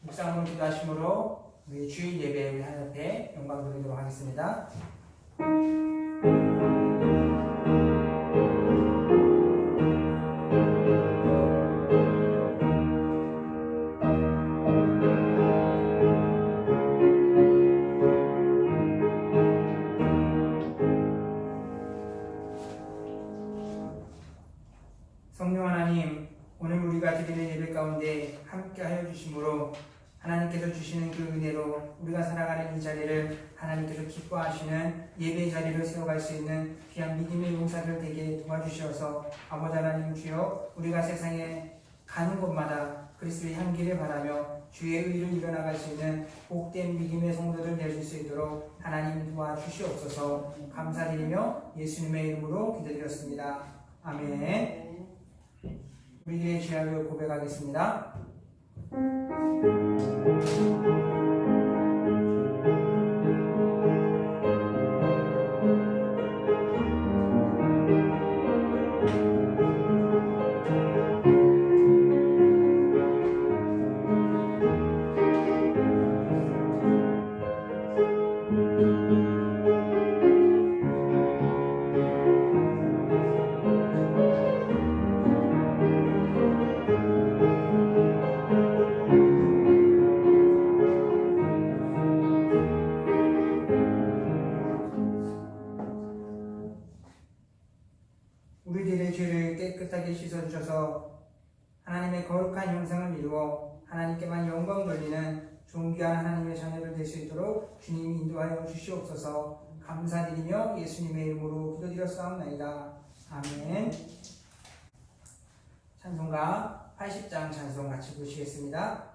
묵상으로 기도하심으로 우리 주일 예배 우리 하나님 앞에 영광 돌리도록 하겠습니다. 성령 하나님, 오늘 우리가 드리는 예배 가운데 함께 하여 주심으로 하나님께서 주시는 그 은혜로 우리가 살아가는 이 자리를 하나님께서 기뻐하시는 예배의 자리를 세워갈 수 있는 귀한 믿음의 용사들 되게 도와주시어서 아버지 하나님 주여, 우리가 세상에 가는 곳마다 그리스도의 향기를 바라며 주의 의를 이뤄나갈 수 있는 복된 믿음의 성도들 되어줄 수 있도록 하나님 도와주시옵소서. 감사드리며 예수님의 이름으로 기도드렸습니다. 아멘. 우리의 죄악을 고백하겠습니다. 우리들의 죄를 깨끗하게 씻어주셔서 하나님의 거룩한 형상을 이루어 하나님께만 영광 돌리는 존귀한 하나님의 자녀들 될 수 있도록 주님이 인도하여 주시옵소서. 감사드리며 예수님의 이름으로 기도드렸사옵나이다. 아멘. 찬송가 80장 찬송 같이 부르시겠습니다.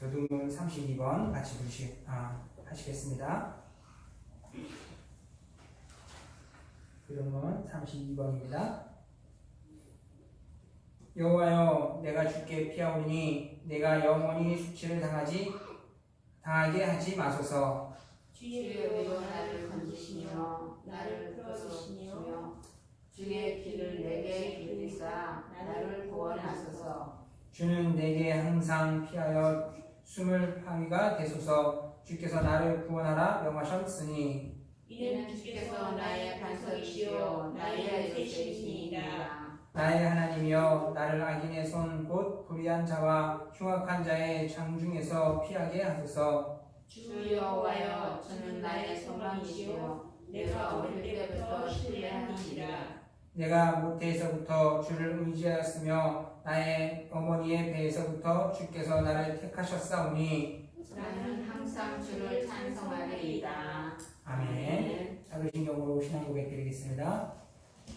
교동문 32번 같이 하시겠습니다. 교동문 32번입니다. 여호와여, 내가 주께 피하오니 내가 영원히 수치를 당하게 하지 마소서. 주의 의로 나를 건지시며 나를 풀어주시며 주의 길을 내게 길리사 나를 구원하소서. 주는 내게 항상 피하여 숨을 파위가 되소서. 주께서 나를 구원하라 명하셨으니 이는 주께서 나의 반석이시요 나의 요새이시니이다. 나의 하나님이여 나를 악인의 손 곧 불의한 자와 흉악한 자의 장중에서 피하게 하소서. 주 여호와여 저는 나의 소망이시요 내가 어릴 때부터 신뢰하니이다. 내가 모태에서부터 주를 의지하였으며 나의 어머니의 배에서부터 주께서 나를 택하셨사오니 나는 항상 주를 찬송하리이다. 아멘. 작으신 경으로 신앙 고백 드리겠습니다.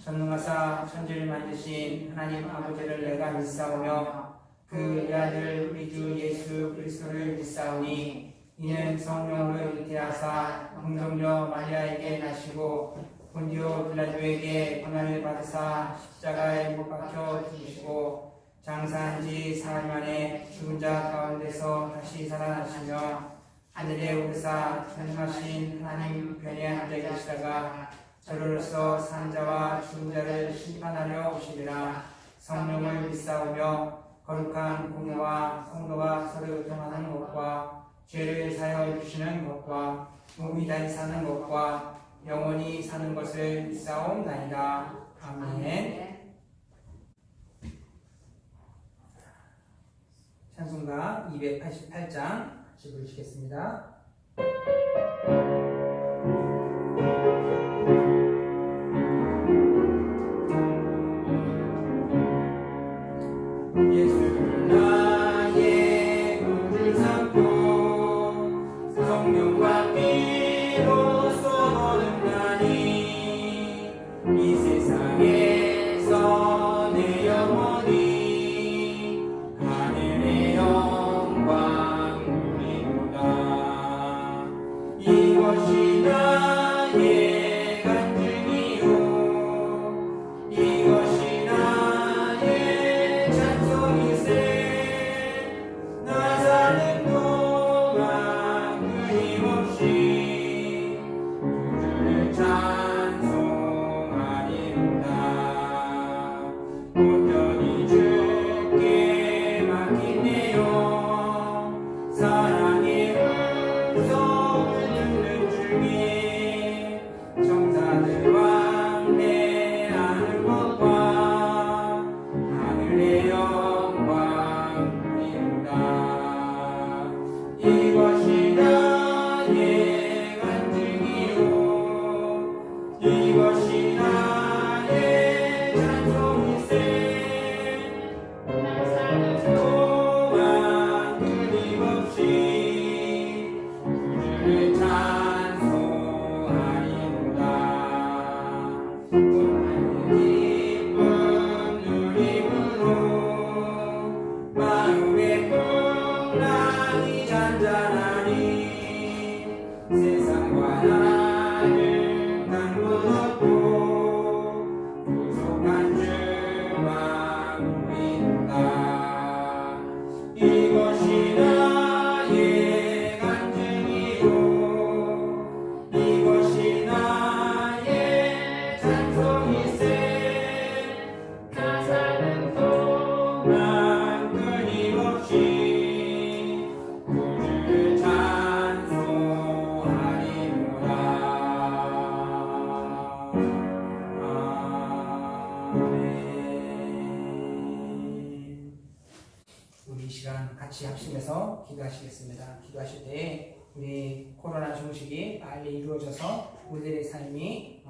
전능하사 천지를 만드신 하나님 아버지를 내가 믿사오며 그 아들 우리 주 예수 그리스도를 믿사오니 이는 성령으로 잉태하사 동정녀 마리아에게 나시고 본디오 빌라도에게 고난을 받으사 십자가에 못 박혀 죽으시고 장사한 지 사흘 만에 죽은 자 가운데서 다시 살아나시며 하늘에 오르사 전능하신 하나님 우편에 앉아 계시다가 저로서 산 자와 죽은 자를 심판하려 오시리라. 성령을 믿사오며 거룩한 공예와 성도가 서로 교통하는 것과 죄를 사하여 주시는 것과 몸이 다시 사는 것과 영원히 사는 것을 믿사옵나이다. 아멘. 찬송가 288장 같이 부르시겠습니다. 예수를 나의 구주 삼고 성령과 피로써 거듭나니 이 세상에서 내 영혼이 하늘의 영광 누리도다. 이것이 나의 간증이요 이것이 나의 찬송이세. 나 사는 동안 끊임없이 주를 찬송하리로다. 온전히 주께 맡기네요. 사랑의 음성을 듣는 중에 정사들 왕래하는 것과 하늘의 영광 누리로다. 이것이 나의 간증이요 이것이 나의 찬송이세. 나 사는 동안 끊임없이 주를 찬송하리로다. 오늘의 기쁨 누림으로 마음의 풍랑이 잔잔하니 세상과 나는 상관없고 부족한 주만 우리다. 이것이 나의 간증이요 이것이 나의 찬송이세. 나 사는 동안 끊임없이 주를 찬송하리로다. 아멘. 우리 이 시간 같이 합심해서 기도하시겠습니다. 기도하실 때 우리 코로나 종식이 빨리 이루어져서 우리들의 삶이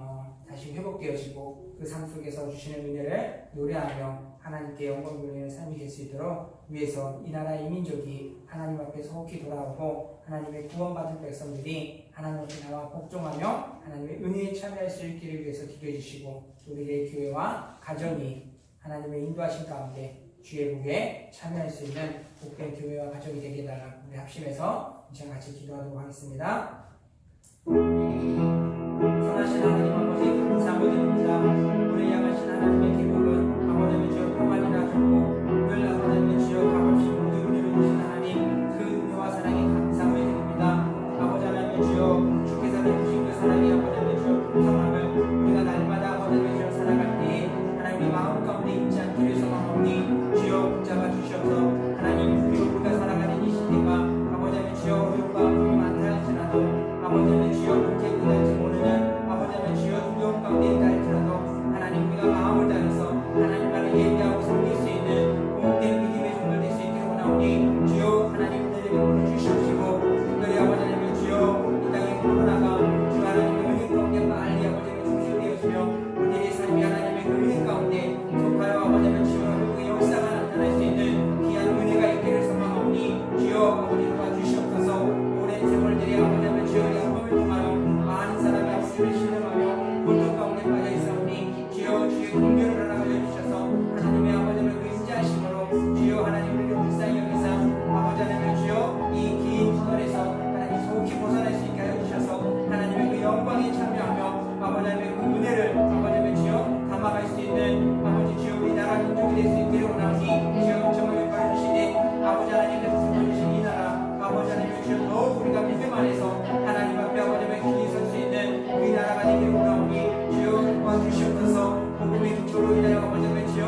다시 회복되어지고 그 삶 속에서 주시는 은혜를 노래하며 하나님께 영광 돌리는 삶이 될 수 있도록 위해서 이 나라 이 민족이 하나님 앞에 속히 돌아오고 하나님의 구원받은 백성들이 하나님 앞에 나와 복종하며 하나님의 은혜에 참여할 수 있기를 위해서 기도해 주시고 우리의 교회와 가정이 하나님의 인도하신 가운데 주의 복에 참여할 수 있는 복된 교회와 가정이 되게 달라. 우리 합심해서 이제 같이 기도하도록 하겠습니다. 선하신 하나님 아버지 감사드립니다. 우리 향하신 하나님의 기복은 아버지의 주여 평안이나 주고 늘 아버지의 주여 값없이 모두 우리를 주신 하나님 그 은혜와 사랑에 감사함을 드립니다. 아버지 하나님의 주여 주께서 주신 그 사랑이 아버지의 주여 풍성함을 우리가 날마다 아버지의 주여 살아갈 때 하나님의 마음 가운데 있지 않기를 소망하오니 주여 붙잡아 주셔서 하나님 우리가 살아가는 이 시대가 아버지의 주여 어려움과 아픔이 많다 아버지는 주여 언제 끝날지 모르는 아버지는 주여 두려움 가운데 있다 할지라도 하나님 우리가 마음을 다해서 하나님 나를 예배하고 섬길 수 있는 공된 믿음의 종들 될 수 있기를 원하오니 주여 하나님 은혜를 베풀어 주시옵시고 특별히 아버지 하나님 주여 이 땅의 코로나가 주 하나님의 은혜 가운데 빨리 아버지 하나님 중심되어지며 우리의 삶이 하나님의 그 은혜 가운데 속하여 아버지 하나님 주여 그 역사가 나타날 수 있는 귀한 은혜가 있기를 소망하오니 주여 아버지 도와주시옵소서. 오랜 세월들이 아버지 하나님 주여 양심을 통하여 많은 사람의 학습을 신음하며 고통 가운데 빠져 있사오니 주여 주의 긍휼을 하나 올려주셔서 하나님의 아버지 하나님 그 인자하심으로 주여 하나님 우리를 불쌍히 여기사 아버지 하나님 주여 이 긴 터널에서 하나님 속히 벗어날 수 있게 하여 주셔서 하나님의 그 영광에 참여하며 아버지 하나님의 그 은혜를 아버지 하나님 주여 담아갈 수 있는 아버지 주여 우리나라 민족이 될 수 있기를 원하오니 주여 영점을 왼발 주시되 아버지 하나님께서 세워주신 이 나라 아버지 하나님 주여 더욱 우리가 믿음 안에서 하나님 앞에 아버지 하나님 길이 설 수 있는 그 나라가 되기를 원하오니 주여 도와주시옵소서. 복음의 기초로 인하여 아버지 하나님 주여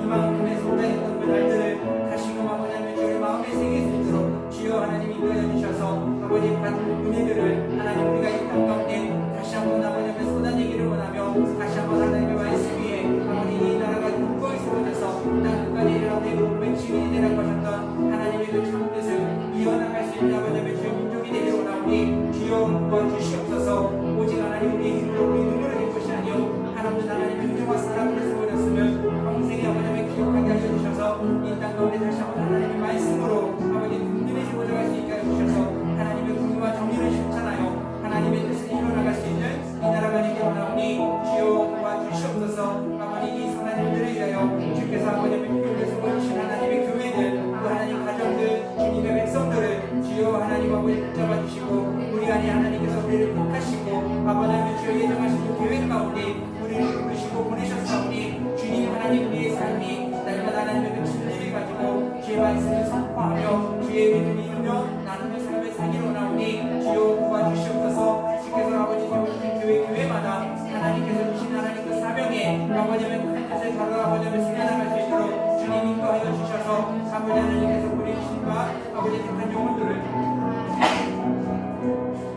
이만큼의 성장했던 그 날들을 다시금 아버지 하나님 주의 마음에 새길 수 있도록 주여 하나님 인도하여 주셔서 아버지 받은 은혜들을 하나님 우리가 이 땅 가운데 다시 한번 아버지 하나님 쏟아내기를 원하며 다시 한번 하나님의 말씀 위에 아버지 이 나라가 굳건히 세워져서 땅 끝까지 이르러 내 복음의 증인이 되라고 하셨던 하나님의 그 참뜻을 이어나갈 수 있는 아버지 하나님 주의 민족이 되기를 원하오니 주여 도와주시옵소서. 오직 하나님 우리의 힘으로 우리 눈으로 될 것이 아니요 하나님 하나님의 은혜와 사랑으로 세워졌으면 평생에 아버지 하나님 기억하게 하여 주셔서 이 땅 가운데 다시 한번 하나님의 말씀으로 아버지 든든해지고자 할 수 있게 하여 주셔서 하나님의 공의와 정의를 실천하여 하나님의 뜻을 이뤄나갈 수 있는 이 나라가 되기를 원하오니 주여 도와주시옵소서. 아버지 이 선한 일들을 위하여 주께서 아버지 하나님의 교회에서 보여주신 하나님의 교회들 또 하나님 가정들 주님의 백성들을 주여 하나님 아버지 붙잡아 주시고 우리 안에 하나님께서 우리를 택하시고 아버지 하나님 주여 예정하신 그 계획 가운데 우리를 부르시고 보내셨사오니 주님 하나님 우리의 삶이 날마다 하나님의 그 진리를 가지고 주의 말씀을 선포하며 주의 믿음을 이루며 나누는 삶을 살기를 원하오니 주여 도와주시옵소서. 주께서 아버지 세워주신 교회마다 하나님께서 주신 하나님 그 사명에 아버지 하나님 그 뜻을 바로 아버지 하나님 수련나갈 수 있도록 주님 인도하여 주셔서 아버지 하나님께서 보내주신과 아버지 택한 영혼들을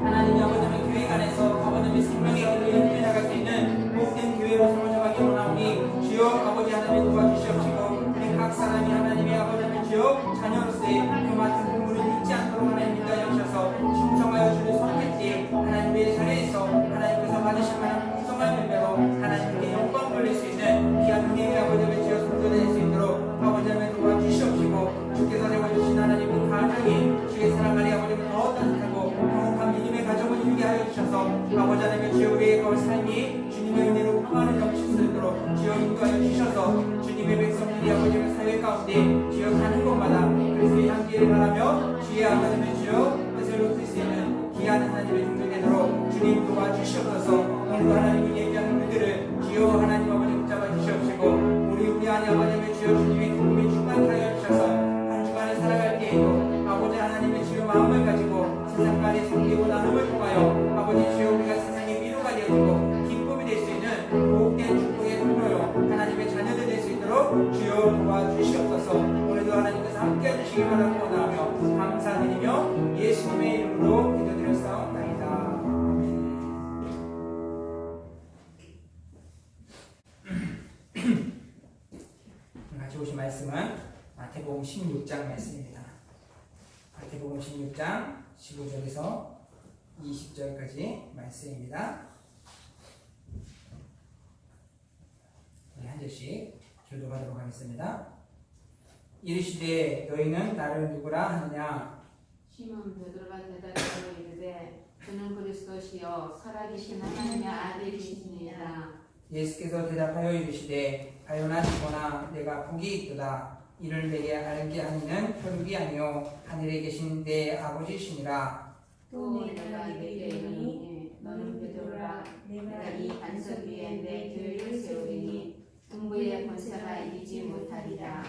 하나님이 아버지 하나님 교회 안에서 아버지 하나님의 생명의 길을 인도해 나갈 수 있는 복된 교회로 세워져가기 원하오니 주여 아버지 하나님 도와주시옵시고 우리 각 사람이 하나님의 아버지 하나님 주여 자녀로서의 그 맡은 공부를 잊지 않도록 하나님 인도하여 주셔서 충성하여 주를 선택지 하나님의 자리에서 하나님께서 받으실 만한 풍성한 열매로 하나님께 영광 돌릴 수 있는 귀한 은혜의 아버지 하나님 주여 성도될 수 있도록 아버지 하나님 도와주시옵시고 주께서 세워주신 하나님 그 가정이 주의 사랑 안에 아버지 하나님 더 따뜻하고 행복한 믿음의 가정을 이루게 하여 주셔서 아버지 하나님 주여 우리의 그 삶이 주님의 은혜로 평안을 넘칠 수 있도록 주여 인도하여 주셔서 주님의 백성들이 아버지 하나님 사회 가운데 주여 가는 곳마다 그리스도의 향기를 바라며 주의 아버지 하나님 주여 뜻을 높일 수 있는 귀한 하나님의 종들 되도록 주님 도와주시옵소서. 오늘도 하나님을 예비하는 우리들을 주여 하나님 아버지 붙잡아 주시옵시고 우리 안에 아버지 하나님 주여 주님의 기쁨이 충만케 하여 주셔서 한 주간을 살아갈 때에도 아버지 하나님의 주여 마음을 가지고 세상간에 섬기고 나눔을 통하여 아버지 주여 우리가 세상의 위로가 되어지고 기쁨이 될 수 있는 복된 축복의 통로요 하나님의 자녀들 될 수 있도록 주여 도와주시옵소서. 오늘도 하나님께서 함께 해주시기 바라고 원하며 감사드리며 예수님의 이름으로 기도드렸사옵나이다. 같이 보신 말씀은 마태복음 16장 말씀입니다. 마태복음 16장 15절에서 20절까지 말씀입니다. 한 절씩 교독하도록 하겠습니다. 이르시되 너희는 나를 누구라 하느냐? 시몬 베드로가 대답하여 이르되 주는 그리스도시요 살아계신 하나님의 아들이시니이다. 예수께서 대답하여 이르시되 가요나 시몬아 내가 복이 있도다. 이를 내게 알게 하니는 혈육이 아니요 하늘에 계신 내 아버지시니라. 또 내가 너희에게 이르노니 너는 베드로라. 내가 이 반석 위에 내 교회를 세우리니 중부의 권세가 이기지 못하리라.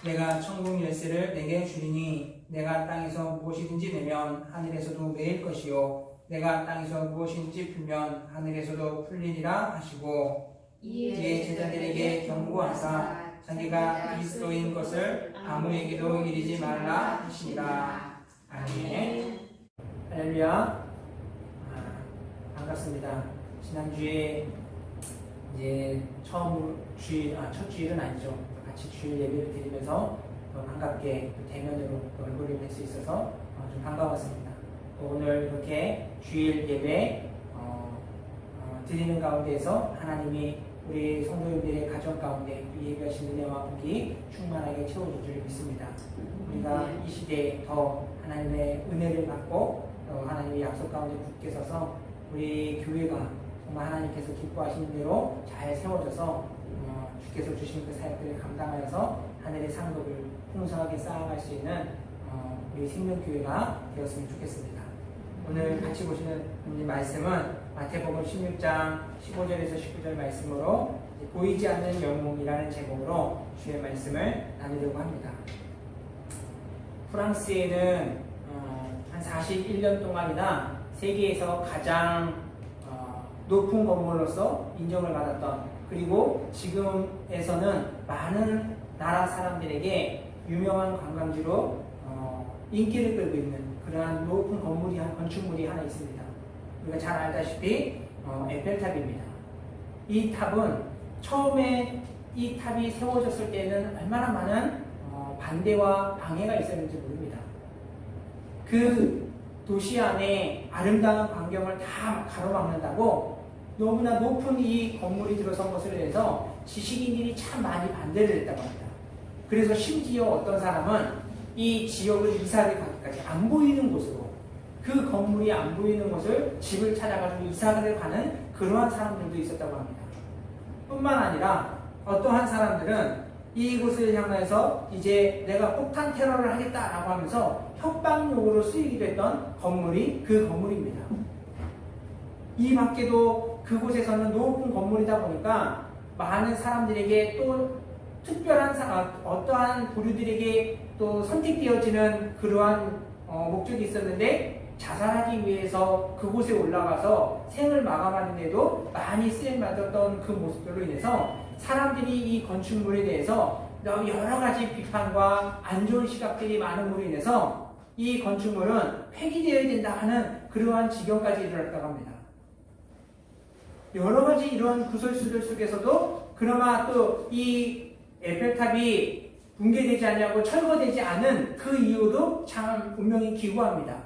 내가 천국 열쇠를 내게 주리니 내가 땅에서 무엇이든지 내면 하늘에서도 매일 것이요 내가 땅에서 무엇이든지 풀면 하늘에서도 풀리리라 하시고 이에 제자들에게 경고하사 자기가 그리스도인 것을 아무에게도 이르지 말라 하시니라. 아멘. 할렐루야. 반갑습니다. 지난주에 이제 첫 주일은 아니죠. 같이 주일 예배를 드리면서 반갑게 대면으로 얼굴을 뵐 수 있어서 좀 반가웠습니다. 오늘 이렇게 주일 예배 드리는 가운데에서 하나님이 우리 성도님들의 가정 가운데 예배하신 은혜와 복이 충만하게 채워줄 줄 믿습니다. 우리가 이 시대에 더 하나님의 은혜를 받고 하나님의 약속 가운데 굳게 서서 우리 교회가 정말 하나님께서 기뻐하시는 대로 잘 세워져서 주께서 주신 그 사역들을 감당하여서 하늘의 상급을 풍성하게 쌓아갈 수 있는 우리 생명교회가 되었으면 좋겠습니다. 오늘 같이 보시는 말씀은 마태복음 16장 15절에서 19절 말씀으로 보이지 않는 영웅이라는 제목으로 주의 말씀을 나누려고 합니다. 프랑스에는 한 41년 동안이나 세계에서 가장 높은 건물로서 인정을 받았던, 그리고 지금에서는 많은 나라 사람들에게 유명한 관광지로 인기를 끌고 있는 그러한 높은 건축물이 하나 있습니다. 우리가 잘 알다시피 에펠탑입니다. 이 탑은 처음에 이 탑이 세워졌을 때는 얼마나 많은 반대와 방해가 있었는지 모릅니다. 그 도시 안에 아름다운 광경을 다 가로막는다고 너무나 높은 이 건물이 들어선 것을 해서 지식인들이 참 많이 반대를 했다고 합니다. 그래서 심지어 어떤 사람은 이 지역을 이사를 가기까지 안 보이는 곳으로, 그 건물이 안 보이는 곳을 집을 찾아가지고 이사를 가는 그러한 사람들도 있었다고 합니다. 뿐만 아니라 어떠한 사람들은 이곳을 향해서 이제 내가 폭탄 테러를 하겠다라고 하면서 협박용으로 쓰이기도 했던 건물이 그 건물입니다. 이 밖에도 그곳에서는 높은 건물이다 보니까 많은 사람들에게 또 특별한 어떠한 부류들에게 또 선택되어지는 그러한 목적이 있었는데, 자살하기 위해서 그곳에 올라가서 생을 마감하는데도 많이 쓰임받았던 그 모습들로 인해서 사람들이 이 건축물에 대해서 여러 가지 비판과 안 좋은 시각들이 많음으로 인해서 이 건축물은 폐기되어야 된다 하는 그러한 지경까지 이르렀다고 합니다. 여러 가지 이런 구설수들 속에서도 그나마 또 이 에펠탑이 붕괴되지 않냐고 철거되지 않은 그 이유도 참 분명히 기구합니다.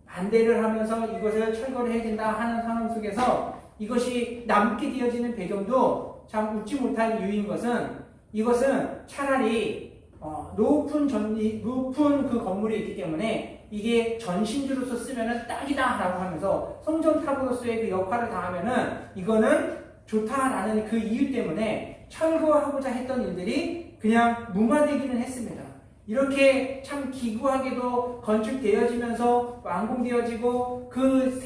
반대를 하면서 이것을 철거를 해야 된다 하는 상황 속에서 이것이 남게 되어지는 배경도 참 웃지 못할 이유인 것은, 이것은 차라리 높은 그 건물이 있기 때문에 이게 전신주로서 쓰면은 딱이다라고 하면서 성전탑으로서의 그 역할을 다하면은 이거는 좋다라는 그 이유 때문에 철거하고자 했던 일들이 그냥 무마되기는 했습니다. 이렇게 참 기구하게도 건축되어지면서 완공되어지고 그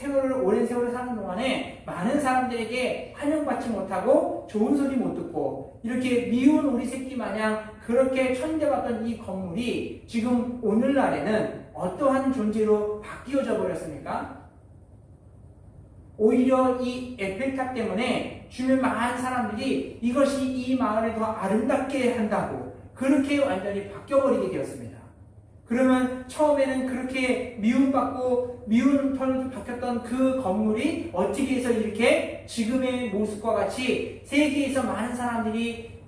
오랜 세월을 사는 동안에 많은 사람들에게 환영받지 못하고 좋은 소리 못 듣고 이렇게 미운 우리 새끼 마냥 그렇게 천대받던 이 건물이 지금 오늘날에는 어떠한 존재로 바뀌어져 버렸습니까? 오히려 이 에펠탑 때문에 주변 많은 사람들이 이것이 이 마을을 더 아름답게 한다고 그렇게 완전히 바뀌어버리게 되었습니다. 그러면 처음에는 그렇게 미움받고 미운 털로 바뀌었던 그 건물이 어떻게 해서 이렇게 지금의 모습과 같이 세계에서 많은 사람들이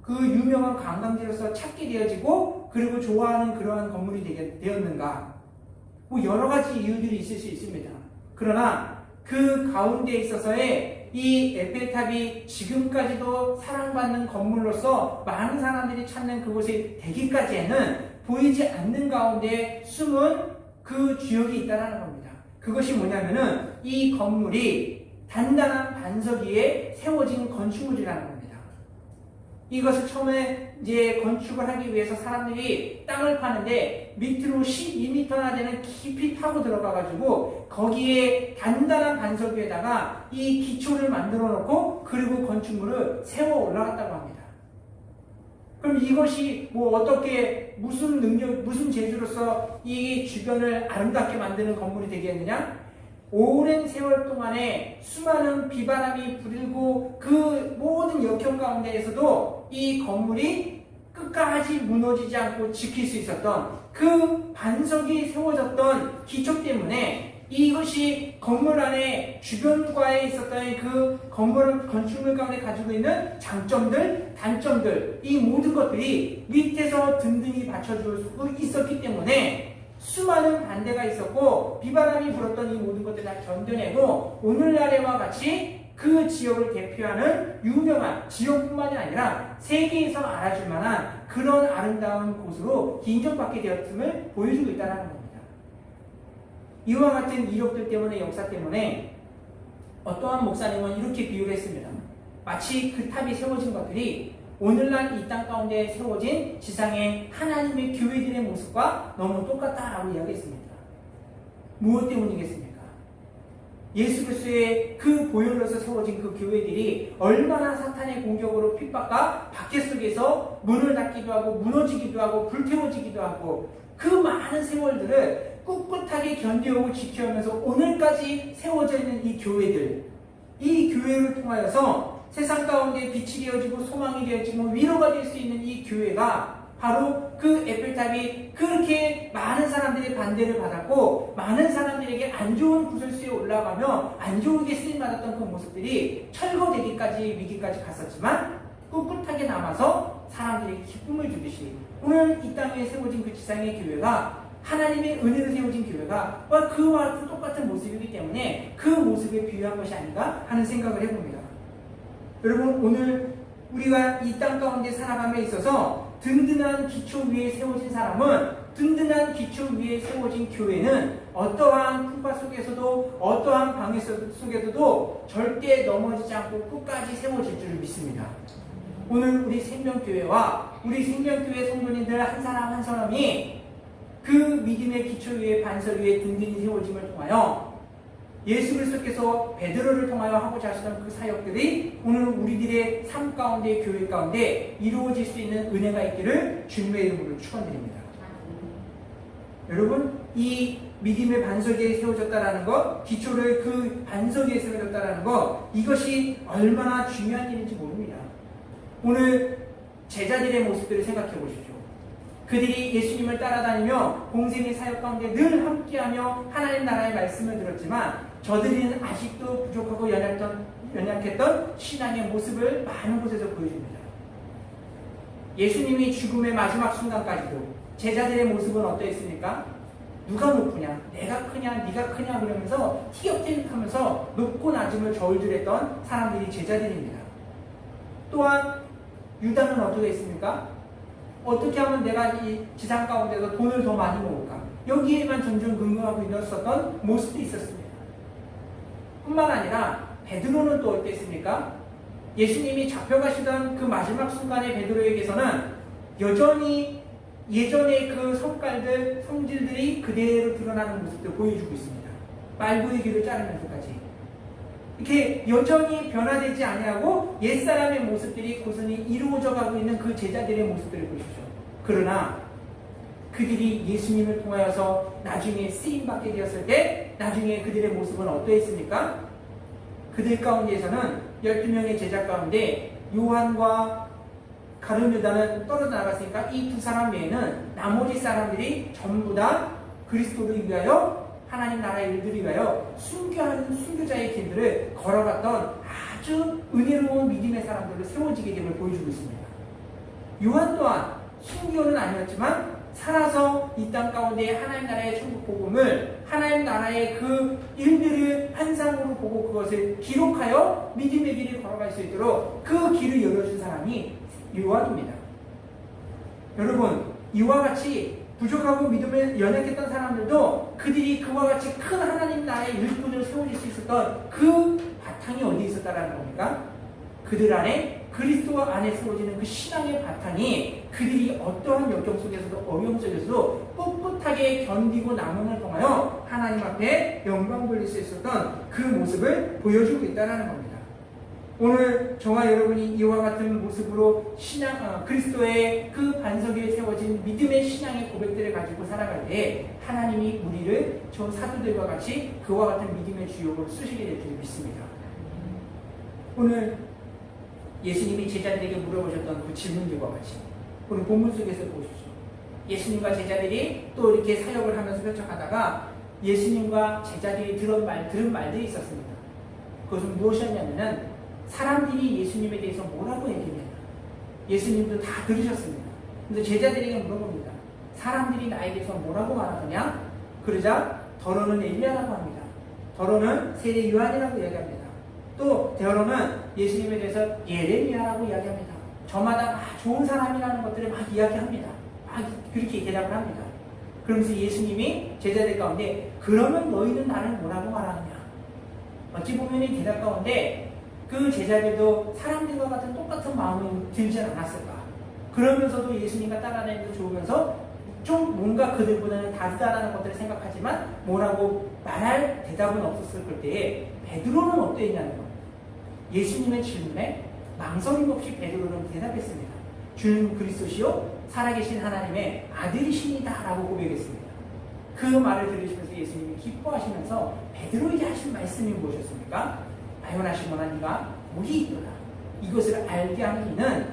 그 유명한 관광지로서 찾게 되어지고 그리고 좋아하는 그러한 건물이 되었는가? 뭐 여러 가지 이유들이 있을 수 있습니다. 그러나 그 가운데 있어서의 이 에펠탑이 지금까지도 사랑받는 건물로서 많은 사람들이 찾는 그곳이 되기까지에는 보이지 않는 가운데 숨은 그 주역이 있다는 겁니다. 그것이 뭐냐면은 이 건물이 단단한 반석 위에 세워진 건축물이라는 겁니다. 이것을 처음에 이제 건축을 하기 위해서 사람들이 땅을 파는데 밑으로 12m나 되는 깊이 파고 들어가가지고 거기에 단단한 반석 위에다가 이 기초를 만들어 놓고 그리고 건축물을 세워 올라갔다고 합니다. 그럼 이것이 뭐 어떻게 무슨 능력, 무슨 재주로서 이 주변을 아름답게 만드는 건물이 되겠느냐? 오랜 세월 동안에 수많은 비바람이 불고 그 모든 역경 가운데에서도 이 건물이 끝까지 무너지지 않고 지킬 수 있었던 그 반석이 세워졌던 기초 때문에 이것이 건물 안에 주변과에 있었던 그 건축물 가운데 가지고 있는 장점들, 단점들, 이 모든 것들이 밑에서 든든히 받쳐줄 수 있었기 때문에 수많은 반대가 있었고 비바람이 불었던 이 모든 것들을 다 견뎌내고 오늘날에와 같이 그 지역을 대표하는 유명한 지역뿐만이 아니라 세계에서 알아줄 만한 그런 아름다운 곳으로 인정받게 되었음을 보여주고 있다는 겁니다. 이와 같은 이력들 때문에, 역사 때문에 어떠한 목사님은 이렇게 비유를 했습니다. 마치 그 탑이 세워진 것들이 오늘날 이 땅 가운데 세워진 지상의 하나님의 교회들의 모습과 너무 똑같다라고 이야기했습니다. 무엇 때문이겠습니까? 예수 그리스도의 그 보혈로서 세워진 그 교회들이 얼마나 사탄의 공격으로 핍박과 박해 속에서 문을 닫기도 하고 무너지기도 하고 불태워지기도 하고 그 많은 세월들을 꿋꿋하게 견뎌오고 지켜오면서 오늘까지 세워져 있는 이 교회들, 이 교회를 통하여서 세상 가운데 빛이 되어지고 소망이 되어지고 위로가 될 수 있는 이 교회가 바로 그 에펠탑이 그렇게 많은 사람들의 반대를 받았고 많은 사람들에게 안 좋은 구설수에 올라가며 안 좋게 쓰임받았던 그 모습들이 철거되기까지 위기까지 갔었지만 꿋꿋하게 남아서 사람들에게 기쁨을 주듯이 오늘 이 땅에 세워진 그 지상의 교회가 하나님의 은혜로 세워진 교회가 그와 똑같은 모습이기 때문에 그 모습에 비유한 것이 아닌가 하는 생각을 해봅니다. 여러분, 오늘 우리가 이 땅 가운데 살아감에 있어서 든든한 기초 위에 세워진 사람은, 든든한 기초 위에 세워진 교회는 어떠한 풍파 속에서도 어떠한 방해 속에서도 절대 넘어지지 않고 끝까지 세워질 줄 믿습니다. 오늘 우리 생명교회와 우리 생명교회 성도님들 한 사람 한 사람이 그 믿음의 기초 위에 반석 위에 든든히 세워짐을 통하여 예수 그리스도께서 베드로를 통하여 하고자 하시던 그 사역들이 오늘 우리들의 삶 가운데 교회 가운데 이루어질 수 있는 은혜가 있기를 주님의 이름으로 축원드립니다. 여러분, 이 믿음의 반석 위에 세워졌다라는 것, 기초를 그 반석 위에 세워졌다라는 것, 이것이 얼마나 중요한 일인지 모릅니다. 오늘 제자들의 모습들을 생각해 보십시오. 그들이 예수님을 따라다니며 공생의 사역 가운데 늘 함께하며 하나님 나라의 말씀을 들었지만 저들은 아직도 부족하고 연약했던 신앙의 모습을 많은 곳에서 보여줍니다. 예수님이 죽음의 마지막 순간까지도 제자들의 모습은 어떠했습니까? 누가 높으냐? 내가 크냐? 네가 크냐? 그러면서 티격태격하면서 높고 낮음을 저울질했던 사람들이 제자들입니다. 또한 유다는 어떻게 했습니까? 어떻게 하면 내가 이 지상 가운데서 돈을 더 많이 모을까? 여기에만 전전긍긍하고 있었던 모습도 있었습니다. 뿐만 아니라 베드로는 또 어땠습니까? 예수님이 잡혀가시던 그 마지막 순간에 베드로에게서는 여전히 예전의 그 성깔들, 성질들이 그대로 드러나는 모습도 보여주고 있습니다. 말구의 귀를 자르면서까지. 이렇게 여전히 변화되지 아니하고 옛사람의 모습들이 고스란히 이루어져 가고 있는 그 제자들의 모습들을 보십시오. 그러나 그들이 예수님을 통하여서 나중에 쓰임받게 되었을 때 나중에 그들의 모습은 어떠했습니까? 그들 가운데에서는 12명의 제자 가운데 요한과 가룟 유다는 떨어져 나갔으니까 이 두 사람 외에는 나머지 사람들이 전부 다 그리스도를 위하여 하나님 나라의 일들을 위하여 순교하는 순교자의 길들을 걸어갔던 아주 은혜로운 믿음의 사람들로 세워지게 됨을 보여주고 있습니다. 요한 또한 순교는 아니었지만 살아서 이 땅 가운데 하나님 나라의 천국 복음을 하나님 나라의 그 일들을 환상으로 보고 그것을 기록하여 믿음의 길을 걸어갈 수 있도록 그 길을 열어준 사람이 요한입니다. 여러분, 이와 같이 부족하고 믿음에 연약했던 사람들도 그들이 그와 같이 큰 하나님 나라의 일꾼으로 세워질 수 있었던 그 바탕이 어디에 있었다라는 겁니까? 그들 안에 그리스도 안에 세워지는 그 신앙의 바탕이 그들이 어떠한 역경 속에서도 어려움 속에서도 꿋꿋하게 견디고 남음을 통하여 하나님 앞에 영광 돌릴 수 있었던 그 모습을 보여주고 있다는 겁니다. 오늘 저와 여러분이 이와 같은 모습으로 그리스도의 그 반석 위에 세워진 믿음의 신앙의 고백들을 가지고 살아갈 때 하나님이 우리를 저 사도들과 같이 그와 같은 믿음의 주역으로 쓰시게 될 줄 믿습니다. 오늘 예수님이 제자들에게 물어보셨던 그 질문들과 같이 오늘 본문 속에서 보십시오. 예수님과 제자들이 또 이렇게 사역을 하면서 펼쳐가다가 예수님과 제자들이 들은 말들이 있었습니다. 그것은 무엇이었냐면은 사람들이 예수님에 대해서 뭐라고 얘기했냐. 예수님도 다 들으셨습니다. 근데 제자들에게 물어봅니다. 사람들이 나에 대해서 뭐라고 말하느냐? 그러자 더러는 엘리야라고 합니다. 더러는 세례 요한이라고 이야기합니다. 또 더러는 예수님에 대해서 예레미야라고 이야기합니다. 저마다 좋은 사람이라는 것들을 막 이야기합니다. 막 그렇게 대답을 합니다. 그러면서 예수님이 제자들 가운데 그러면 너희는 나를 뭐라고 말하느냐? 어찌 보면 이 대답 가운데 그 제자들도 사람들과 같은 똑같은 마음이 들지 않았을까? 그러면서도 예수님과 따라다니면서 좋으면서 좀 뭔가 그들보다는 다르다라는 것들을 생각하지만 뭐라고 말할 대답은 없었을 때에 베드로는 어땠냐는 겁니다. 예수님의 질문에 망설임 없이 베드로는 대답했습니다. 주는 그리스도시요 살아계신 하나님의 아들이십니다 라고 고백했습니다. 그 말을 들으시면서 예수님이 기뻐하시면서 베드로에게 하신 말씀이 무엇이었습니까? 바요나시모나 네가 목이 있도다. 이것을 알게 하는 이는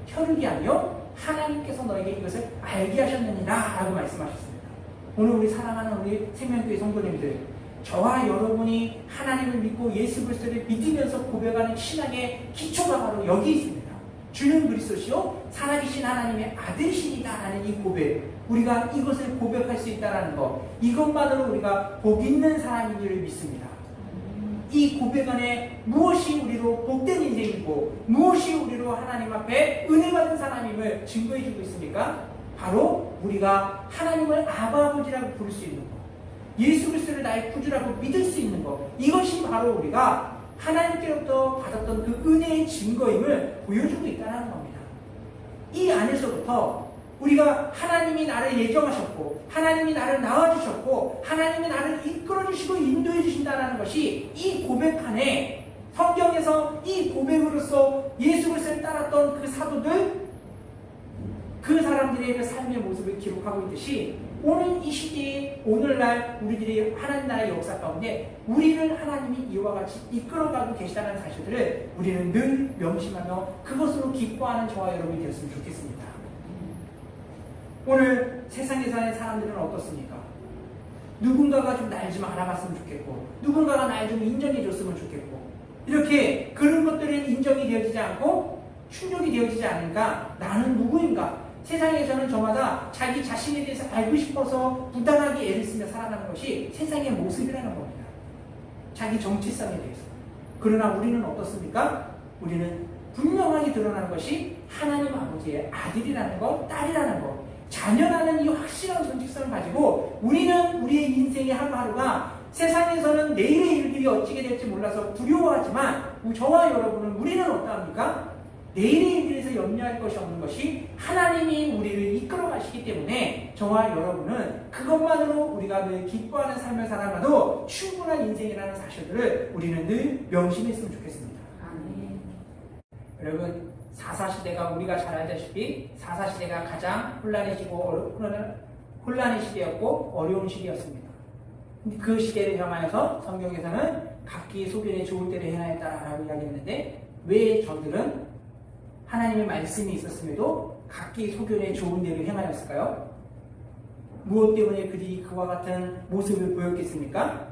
혈육이 아니요 하나님께서 너에게 이것을 알게 하셨느니라 라고 말씀하셨습니다. 오늘 우리 사랑하는 우리 생명교회 성도님들, 저와 여러분이 하나님을 믿고 예수 그리스도를 믿으면서 고백하는 신앙의 기초가 바로 여기 있습니다. 주는 그리스도시요 살아계신 하나님의 아들이시니다라는 이 고백, 우리가 이것을 고백할 수 있다는 것, 이것만으로 우리가 복 있는 사람인 줄 믿습니다. 이 고백 안에 무엇이 우리로 복된 인생이고 무엇이 우리로 하나님 앞에 은혜 받은 사람임을 증거해 주고 있습니까? 바로 우리가 하나님을 아버지라고 부를 수 있는 것, 예수 그리스도를 나의 구주라고 믿을 수 있는 것, 이것이 바로 우리가 하나님께로부터 받았던 그 은혜의 증거임을 보여주고 있다는 겁니다. 이 안에서부터 우리가 하나님이 나를 예정하셨고 하나님이 나를 낳아주셨고 하나님이 나를 이끌어주시고 인도해주신다는 것이 이 고백 안에 성경에서 이 고백으로서 예수 그리스도를 따랐던 그 사도들, 그 사람들의 그 삶의 모습을 기록하고 있듯이 오늘 이 시대에 오늘날 우리들이 하나님 나라의 역사 가운데 우리를 하나님이 이와 같이 이끌어가고 계시다는 사실들을 우리는 늘 명심하며 그것으로 기뻐하는 저와 여러분이 되었으면 좋겠습니다. 오늘 세상에 사는 사람들은 어떻습니까? 누군가가 좀 날 좀 알아봤으면 좋겠고 누군가가 날 좀 인정해 줬으면 좋겠고 이렇게 그런 것들은 인정이 되어지지 않고 충족이 되어지지 않으니까 나는 누구인가? 세상에서는 저마다 자기 자신에 대해서 알고 싶어서 부당하게 애를 쓰며 살아가는 것이 세상의 모습이라는 겁니다. 자기 정체성에 대해서. 그러나 우리는 어떻습니까? 우리는 분명하게 드러나는 것이 하나님 아버지의 아들이라는 것, 딸이라는 것, 자녀라는 이 확실한 정체성을 가지고 우리는 우리의 인생의 하루하루가 세상에서는 내일의 일들이 어찌게 될지 몰라서 두려워하지만 저와 여러분은 우리는 어떠합니까? 내일의 일들에서 염려할 것이 없는 것이 하나님이 우리를 이끌어 가시기 때문에 저와 여러분은 그것만으로 우리가 늘 기뻐하는 삶을 살아가도 충분한 인생이라는 사실들을 우리는 늘 명심했으면 좋겠습니다. 아멘. 여러분 4.4 시대가 우리가 잘 알다시피 4.4 시대가 가장 혼란의 시대였고 어려운 시대였습니다. 그 시대를 향하여서 성경에서는 각기 소견에 좋을 때를 행하였다라고 이야기했는데 왜 저들은 하나님의 말씀이 있었음에도 각기 소견에 좋은 대로 행하였을까요? 무엇 때문에 그들이 그와 같은 모습을 보였겠습니까?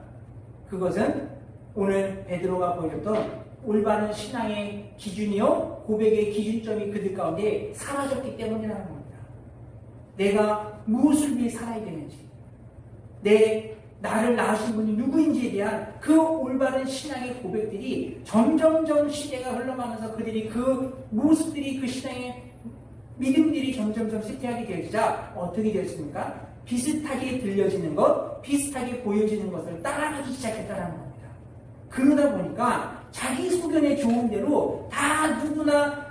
그것은 오늘 베드로가 보여줬던 올바른 신앙의 기준이요 고백의 기준점이 그들 가운데 사라졌기 때문이라는 겁니다. 내가 무엇을 위해 살아야 되는지, 나를 낳으신 분이 누구인지에 대한 그 올바른 신앙의 고백들이 점점점 시대가 흘러가면서 그들이 그 모습들이 그 신앙의 믿음들이 점점점 쇠퇴하게 되어지자 어떻게 되었습니까? 비슷하게 들려지는 것, 비슷하게 보여지는 것을 따라가기 시작했다는 겁니다. 그러다 보니까 자기 소견에 좋은 대로 다 누구나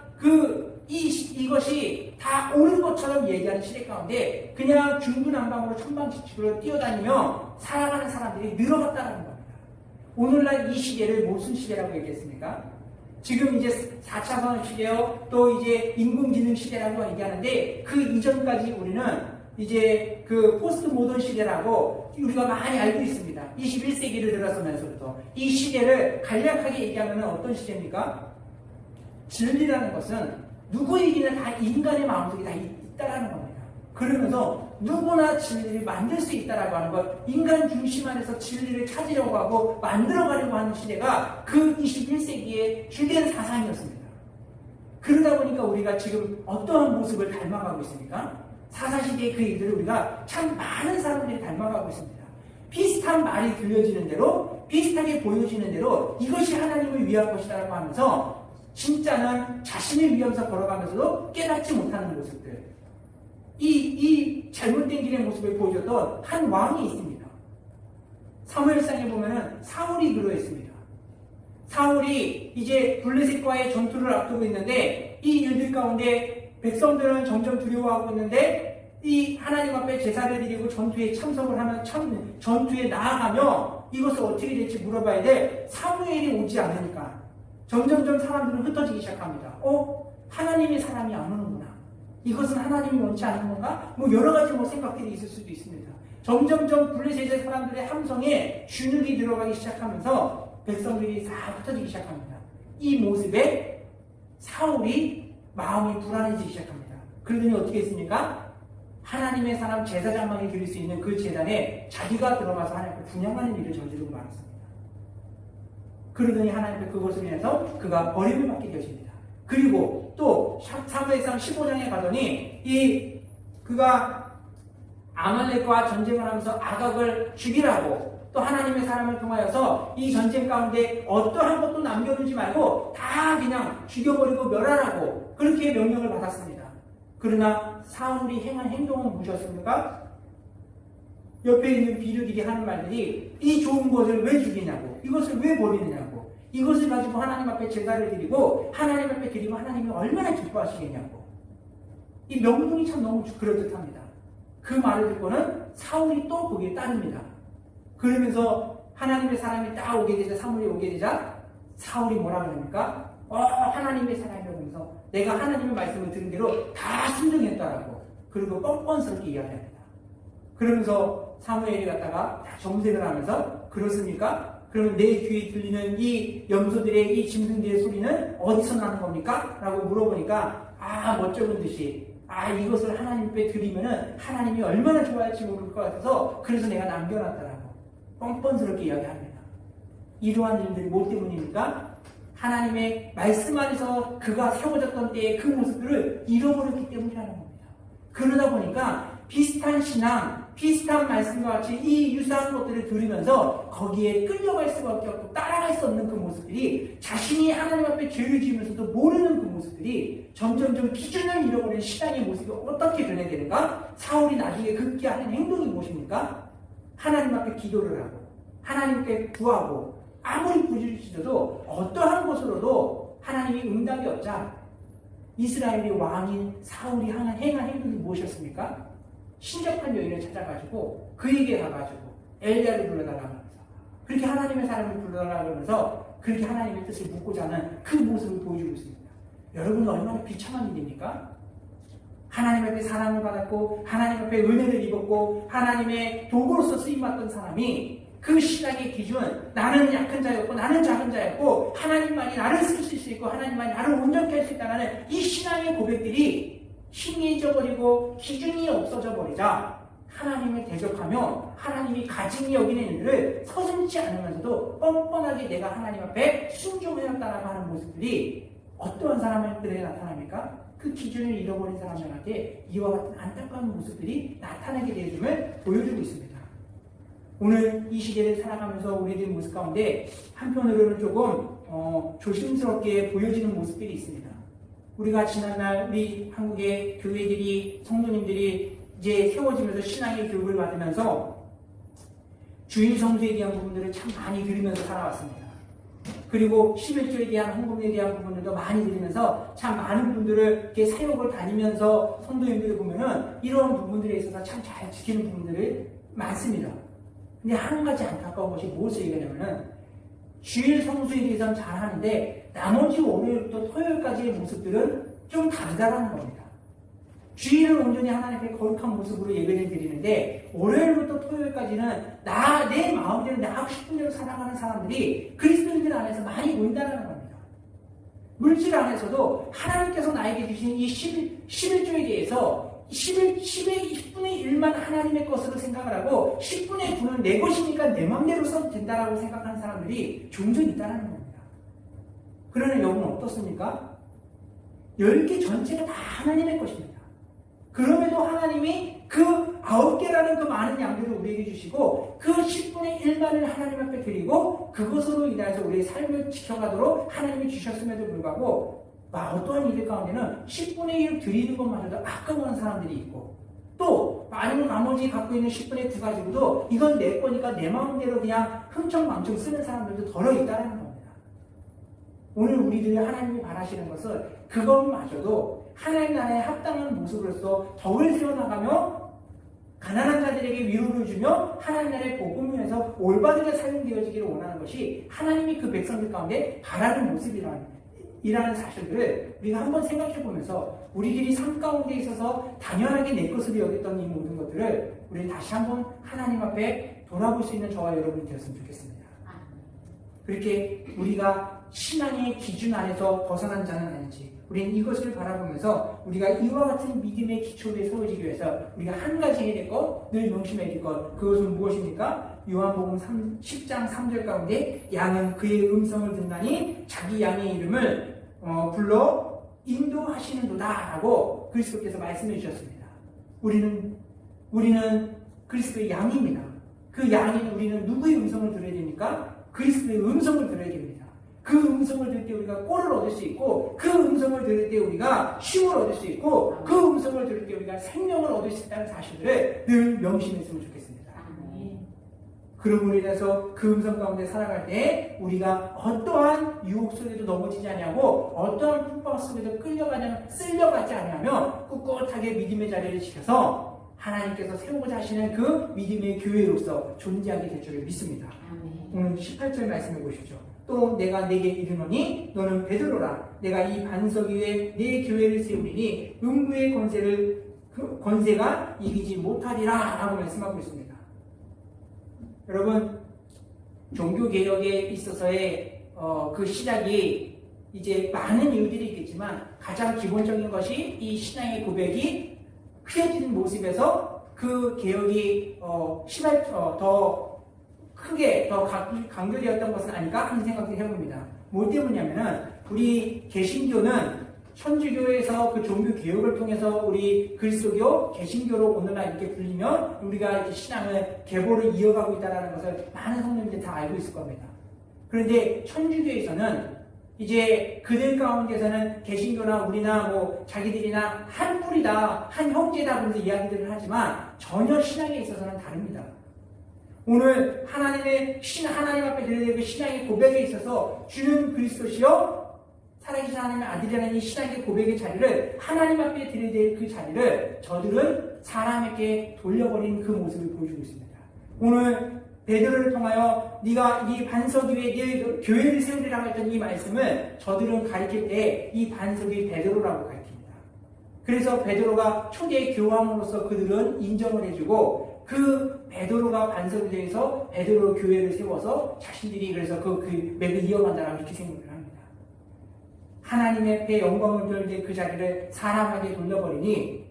이것이 다 옳은 것처럼 얘기하는 시대 가운데 그냥 중구난방으로 천방지축으로 뛰어다니며 살아가는 사람들이 늘어났다는 겁니다. 오늘날 이 시대를 무슨 시대라고 얘기했습니까? 지금 이제 4차 산업 시대요, 또 이제 인공지능 시대라고 얘기하는데 그 이전까지 우리는 이제 그 포스트 모던 시대라고 우리가 많이 알고 있습니다. 21세기를 들어서면서부터 이 시대를 간략하게 얘기하면 어떤 시대입니까? 진리라는 것은 누구에게나 다 인간의 마음속에 다 있다라는 겁니다. 그러면서 누구나 진리를 만들 수 있다라고 하는 것, 인간 중심 안에서 진리를 찾으려고 하고 만들어가려고 하는 시대가 그 21세기의 주된 사상이었습니다. 그러다 보니까 우리가 지금 어떠한 모습을 닮아가고 있습니까? 사사시대의 그 일들을 우리가 참 많은 사람들이 닮아가고 있습니다. 비슷한 말이 들려지는 대로, 비슷하게 보여지는 대로 이것이 하나님을 위한 것이라고 하면서 진짜는 자신을 위하면서 걸어가면서도 깨닫지 못하는 모습들. 이 잘못된 길의 모습을 보여줬던 한 왕이 있습니다. 사무엘상에 보면은 사울이 그러했습니다. 사울이 이제 블레셋과의 전투를 앞두고 있는데 이 일들 가운데 백성들은 점점 두려워하고 있는데 이 하나님 앞에 제사를 드리고 전투에 참석을 하면 전투에 나아가며 이것을 어떻게 될지 물어봐야 돼. 사무엘이 오지 않으니까 점점점 사람들은 흩어지기 시작합니다. 하나님의 사람이 안 오는구나. 이것은 하나님이 원치 않은 건가? 여러 가지 생각들이 있을 수도 있습니다. 점점점 블레셋의 사람들의 함성에 주눅이 들어가기 시작하면서 백성들이 싹 흩어지기 시작합니다. 이 모습에 사울이 마음이 불안해지기 시작합니다. 그러더니 어떻게 했습니까? 하나님의 사람 제사장만이 드릴 수 있는 그 제단에 자기가 들어가서 하나님께 분양하는 일을 저지르고 말았습니다. 그러더니 하나님께 그것을 인해서 그가 버림을 받게 되었습니다. 그리고 또 사무엘상 15장에 가더니 그가 아말렉과 전쟁을 하면서 아각을 죽이라고 또 하나님의 사람을 통하여서 이 전쟁 가운데 어떠한 것도 남겨두지 말고 다 그냥 죽여버리고 멸하라고 그렇게 명령을 받았습니다. 그러나 사울이 행한 행동은 무엇이었습니까? 옆에 있는 비류들이 하는 말들이 이 좋은 것을 왜 죽이냐고, 이것을 왜 버리느냐고, 이것을 가지고 하나님 앞에 제사를 드리고 하나님 앞에 드리고 하나님이 얼마나 기뻐하시겠냐고. 이 명분이 참 너무 그럴듯합니다. 그 말을 듣고는 사울이 또 거기에 따릅니다. 그러면서 하나님의 사람이 딱 오게 되자, 사무엘이 오게 되자 사울이 뭐라 그럽니까? 하나님의 사람이라고 하면서 내가 하나님의 말씀을 들은 대로 다 순종했다라고 그리고 뻔뻔스럽게 이야기합니다. 그러면서 사무엘이 갔다가 정색을 하면서 그렇습니까? 그러면 내 귀에 들리는 이 염소들의 이 짐승들의 소리는 어디서 나는 겁니까? 라고 물어보니까 멋쩍은 듯이 이것을 하나님께 드리면은 하나님이 얼마나 좋아할지 모를 것 같아서 그래서 내가 남겨놨다라고 뻔뻔스럽게 이야기합니다. 이러한 일들이 뭐 때문입니까? 하나님의 말씀 안에서 그가 세워졌던 때의 그 모습들을 잃어버렸기 때문이라는 겁니다. 그러다 보니까 비슷한 신앙, 비슷한 말씀과 같이 이 유사한 것들을 들으면서 거기에 끌려갈 수밖에 없고 따라갈 수 없는 그 모습들이 자신이 하나님 앞에 죄를 지으면서도 모르는 그 모습들이 점점점 기준을 잃어버리는 신앙의 모습이 어떻게 변해되는가? 사울이 나중에 그렇게 하는 행동이 무엇입니까? 하나님 앞에 기도를 하고 하나님께 구하고 아무리 부르짖어도 어떠한 것으로도 하나님이 응답이 없자 이스라엘의 왕인 사울이 행한 행동이 무엇이었습니까? 신접한 여인을 찾아가지고 그에게 가가지고 엘리야를 불러달라고 하면서 그렇게 하나님의 사람을 불러달라고 하면서 그렇게 하나님의 뜻을 묻고자 하는 그 모습을 보여주고 있습니다. 여러분은 얼마나 비참한 일입니까? 하나님 앞에 사랑을 받았고 하나님 앞에 은혜를 입었고 하나님의 도구로서 쓰임받던 사람이 그 신앙의 기준, 나는 약한 자였고 나는 작은 자였고 하나님만이 나를 쓰실 수 있고 하나님만이 나를 온전케 할 수 있다는 이 신앙의 고백들이 희미해져 버리고 기준이 없어져 버리자 하나님을 대적하며 하나님이 가증히 여기는 일들을 서슴지 않으면서도 뻔뻔하게 내가 하나님 앞에 순종하였다라고 하는 모습들이 어떠한 사람들에게 나타납니까? 그 기준을 잃어버린 사람들한테 이와 같은 안타까운 모습들이 나타나게 되음을 보여주고 있습니다. 오늘 이 시대를 살아가면서 우리들의 모습 가운데 한편으로는 조금 조심스럽게 보여지는 모습들이 있습니다. 우리가 지난날 우리 한국의 교회들이 성도님들이 이제 세워지면서 신앙의 교육을 받으면서 주일 성수에 대한 부분들을 참 많이 들으면서 살아왔습니다. 그리고 11조에 대한 헌금에 대한 부분들도 많이 들으면서 참 많은 분들을 이렇게 사역을 다니면서 성도님들을 보면은 이런 부분들에 있어서 참 잘 지키는 부분들이 많습니다. 근데 한 가지 안타까운 것이 무엇을 얘기하냐면은 주일 성수에 대해서는 잘 하는데 나머지 월요일부터 토요일까지의 모습들은 좀 다르다는 겁니다. 주일은 온전히 하나님께 거룩한 모습으로 예배를 드리는데 월요일부터 토요일까지는 내 마음대로 나 하고 싶은 대로 살아가는 사람들이 그리스도인들 안에서 많이 보인다는 겁니다. 물질 안에서도 하나님께서 나에게 주신 이 11조에 대해서 10의 10분의 1만 하나님의 것으로 생각을 하고 10분의 9는 내 것이니까 내 마음대로 써도 된다라고 생각하는 사람들이 종종 있다는 겁니다. 그러나 여러분 어떻습니까? 10개 전체가 다 하나님의 것입니다. 그럼에도 하나님이 그 9개라는 그 많은 양들을 우리에게 주시고 그 10분의 1만을 하나님 앞에 드리고 그것으로 인해서 우리의 삶을 지켜가도록 하나님이 주셨음에도 불구하고 어떠한 일들 가운데는 10분의 1을 드리는 것마저도 아까워하는 사람들이 있고 또 아니면 나머지 갖고 있는 10분의 9 가지고도 이건 내 거니까 내 마음대로 그냥 흥청망청 쓰는 사람들도 더러 있다는 겁니다. 오늘 우리들이 하나님이 바라시는 것은 그것마저도 하나님 나라에 합당한 모습으로서 덕을 세워나가며 가난한 자들에게 위로를 주며 하나님 나라의 복음을 위해서 올바르게 사용되어지기를 원하는 것이 하나님이 그 백성들 가운데 바라는 모습이라는 사실들을 우리가 한번 생각해 보면서 우리들이 삶 가운데 있어서 당연하게 내 것으로 여겼던 이 모든 것들을 우리 다시 한번 하나님 앞에 돌아볼 수 있는 저와 여러분이 되었으면 좋겠습니다. 그렇게 우리가 신앙의 기준 안에서 벗어난 자는 아닌지 우리는 이것을 바라보면서 우리가 이와 같은 믿음의 기초에 세워지기 위해서 우리가 한 가지 해야 될 것, 늘 명심해야 될 것, 그것은 무엇입니까? 요한복음 10장 3절 가운데 양은 그의 음성을 듣나니 자기 양의 이름을 불러 인도하시는도다 라고 그리스도께서 말씀해 주셨습니다. 우리는 그리스도의 양입니다. 그 양인 우리는 누구의 음성을 들어야 됩니까? 그리스도의 음성을 들어야 됩니다. 그 음성을 들을 때 우리가 꼴을 얻을 수 있고 그 음성을 들을 때 우리가 쉼을 얻을 수 있고 그 음성을 들을 때 우리가 생명을 얻을 수 있다는 사실을 늘 명심했으면 좋겠습니다. 그러므로 인해서 그 음성 가운데 살아갈 때 우리가 어떠한 유혹 속에도 넘어지지 않냐고 어떠한 풍파 속에도 쓸려가지 않냐면 꿋꿋하게 믿음의 자리를 지켜서 하나님께서 세우고자 하시는 그 믿음의 교회로서 존재하게 될 줄을 믿습니다. 오늘 18절 말씀해 보십시오. 또 내가 네게 이르노니 너는 베드로라. 내가 이 반석 위에 네 교회를 세우리니 음부의 권세가 이기지 못하리라 라고 말씀하고 있습니다. 여러분 종교개혁에 있어서의 그 시작이 이제 많은 이유들이 있겠지만 가장 기본적인 것이 이 신앙의 고백이 크해지는 모습에서 그 개혁이 더 크게 더 강조되었던 것은 아닐까 하는 생각을 해봅니다. 뭐 때문이냐면은 우리 개신교는 천주교에서 그 종교 개혁을 통해서 우리 그리스도교, 개신교로 오늘날 이렇게 불리면 우리가 이제 신앙을 계보를 이어가고 있다는 것을 많은 성도님들이 다 알고 있을 겁니다. 그런데 천주교에서는 이제 그들 가운데서는 개신교나 우리나 뭐 자기들이나 한 뿌리다, 한 형제다 그래서 이야기들을 하지만 전혀 신앙에 있어서는 다릅니다. 오늘 하나님 앞에 드려야 될 그 신앙의 고백에 있어서 주는 그리스도시요 살아계신 하나님의 아들이라는 이 신앙의 고백의 자리를 하나님 앞에 드려야 될 그 자리를 저들은 사람에게 돌려버린 그 모습을 보여주고 있습니다. 오늘 베드로를 통하여 네가 이 반석 위에 네 교회를 세우리라고 했던 이 말씀을 저들은 가리킬 때 이 반석이 베드로라고 가리킵니다. 그래서 베드로가 초대 교황으로서 그들은 인정을 해주고 그 베드로가 반석에 대해서 베드로 교회를 세워서 자신들이 그래서 그 맥을 이어간다라고 이렇게 생각을 합니다. 하나님의 앞에 영광을 돌릴 그 자리를 사람에게 돌려버리니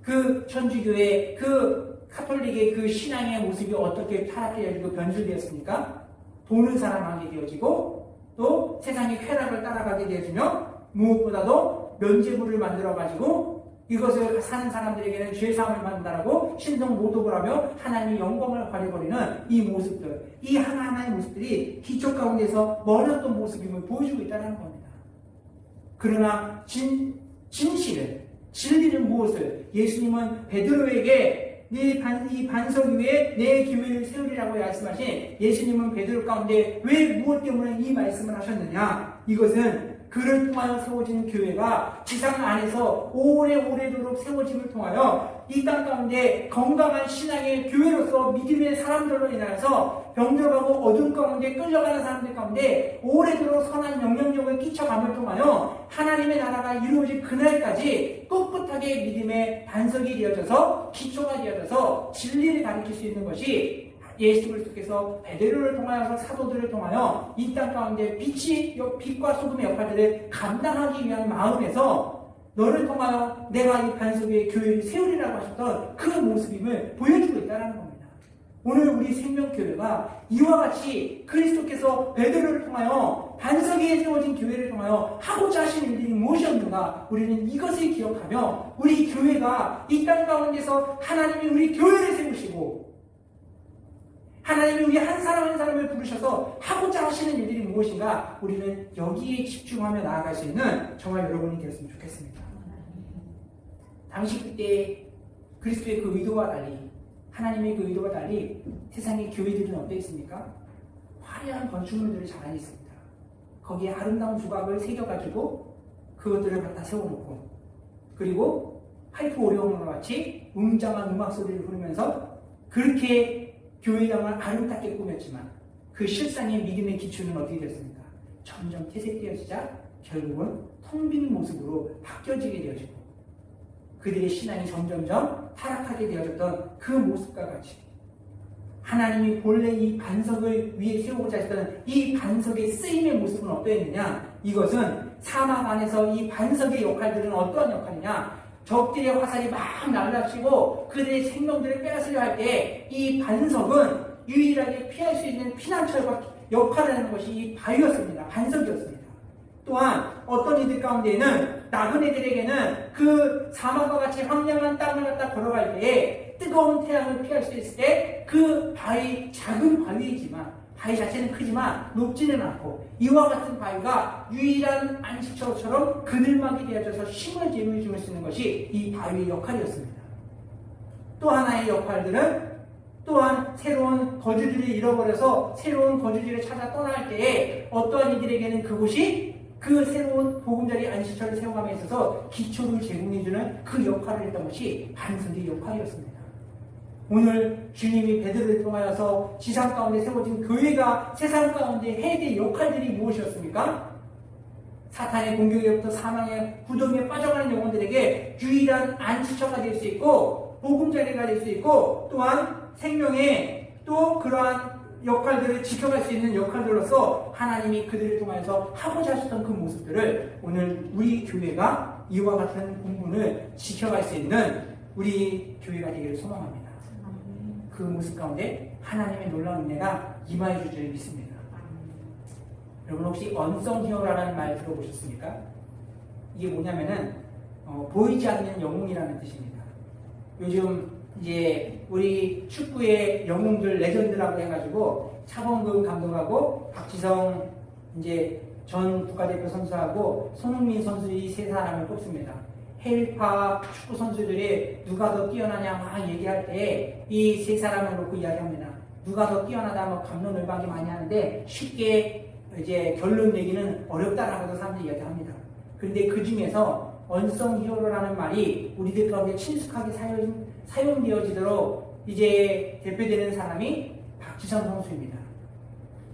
그 천주교의 그 카톨릭의 그 신앙의 모습이 어떻게 타락되어지고 변질되었습니까? 돈을 사랑하게 되어지고 또 세상의 쾌락을 따라가게 되어지며 무엇보다도 면죄부를 만들어가지고 이것을 사는 사람들에게는 죄사함을 받는다라고 신성 모독을 하며 하나님의 영광을 가려버리는 이 모습들, 이 하나하나의 모습들이 기초 가운데서 멀었던 모습임을 보여주고 있다는 겁니다. 그러나 진리는 무엇을? 예수님은 베드로에게 이 반석 위에 내 교회를 세우리라고 말씀하신 예수님은 베드로 가운데 왜 무엇 때문에 이 말씀을 하셨느냐? 이것은 그를 통하여 세워진 교회가 지상 안에서 오래오래도록 세워짐을 통하여 이 땅 가운데 건강한 신앙의 교회로서 믿음의 사람들로 인하여서 병들어가고 어둠 가운데 끌려가는 사람들 가운데 오래도록 선한 영향력을 끼쳐감을 통하여 하나님의 나라가 이루어질 그날까지 꿋꿋하게 믿음의 반석이 되어져서 기초가 되어져서 진리를 가르칠 수 있는 것이 예수 그리스도께서 베드로를 통하여서 사도들을 통하여 이 땅 가운데 빛과 소금의 역할들을 감당하기 위한 마음에서 너를 통하여 내가 이 반석 위에 교회를 세우리라고 하셨던 그 모습임을 보여주고 있다는 겁니다. 오늘 우리 생명교회가 이와 같이 그리스도께서 베드로를 통하여 반석 위에 세워진 교회를 통하여 하고자 하시는 일들이 무엇이었는가, 우리는 이것을 기억하며 우리 교회가 이 땅 가운데서 하나님이 우리 교회를 세우시고 하나님이 우리 한 사람 한 사람을 부르셔서 하고자 하시는 일들이 무엇인가, 우리는 여기에 집중하며 나아갈 수 있는 정말 여러분이 되었으면 좋겠습니다. 당시 그때 그리스도의 그 의도와 달리, 하나님의 그 의도와 달리 세상의 교회들은 어떠 있습니까? 화려한 건축물들을 잘 안에 있습니다. 거기에 아름다운 조각을 새겨가지고 그것들을 갖다 세워놓고, 그리고 하이프 오리온과 같이 웅장한 음악 소리를 부르면서 그렇게 교회당을 아름답게 꾸몄지만 그 실상의 믿음의 기초는 어떻게 됐습니까? 점점 퇴색되어지자 결국은 텅 빈 모습으로 바뀌어지게 되어지고 그들의 신앙이 점점점 타락하게 되어졌던 그 모습과 같이 하나님이 본래 이 반석을 위에 세우고자 했던 이 반석의 쓰임의 모습은 어떠했느냐? 이것은 사막 안에서 이 반석의 역할들은 어떠한 역할이냐? 적들의 화살이 막 날라치고 그들의 생명들을 빼앗으려 할 때 이 반석은 유일하게 피할 수 있는 피난처의 역할을 하는 것이 이 바위였습니다. 반석이었습니다. 또한 어떤 이들 가운데에는 나그네들에게는 그 사막과 같이 황량한 땅을 갖다 걸어갈 때에 뜨거운 태양을 피할 수 있을 때 그 바위, 작은 바위이지만 바위 자체는 크지만 높지는 않고 이와 같은 바위가 유일한 안식처처럼 그늘막이 되어져서 힘을 줄 수 있는 것이 이 바위의 역할이었습니다. 또 하나의 역할들은 또한 새로운 거주지를 잃어버려서 새로운 거주지를 찾아 떠날 때에 어떠한 이들에게는 그곳이 그 새로운 보금자리 안식처를 세워감에 있어서 기초를 제공해주는 그 역할을 했던 것이 반석의 역할이었습니다. 오늘 주님이 베드로를 통하여서 지상 가운데 세워진 교회가 세상 가운데 해야 될 역할들이 무엇이었습니까? 사탄의 공격에부터 사망의 구덩이에 빠져가는 영혼들에게 유일한 안식처가 될 수 있고 보금자리가 될 수 있고 또한 생명의 또 그러한 역할들을 지켜갈 수 있는 역할들로서 하나님이 그들을 통해서 하고자 하셨던 그 모습들을 오늘 우리 교회가 이와 같은 본분을 지켜갈 수 있는 우리 교회가 되기를 소망합니다. 그 모습 가운데 하나님의 놀라운 은혜가 임하여 줄 줄 믿습니다. 여러분 혹시 언성 히어로라는 말 들어보셨습니까? 이게 뭐냐면은 보이지 않는 영웅이라는 뜻입니다. 요즘 이제 우리 축구의 영웅들 레전드라고 해가지고 차범근 감독하고 박지성 이제 전 국가대표 선수하고 손흥민 선수 이 세 사람을 뽑습니다. 해외파 축구 선수들이 누가 더 뛰어나냐 막 얘기할 때 이 세 사람을 놓고 이야기합니다. 누가 더 뛰어나다 뭐 갑론을박이 많이 하는데 쉽게 이제 결론 내기는 어렵다라고도 사람들이 이야기합니다. 그런데 그 중에서 언성 히어로라는 말이 우리들 가운데 친숙하게 사용되어지도록 이제 대표되는 사람이 박지성 선수입니다.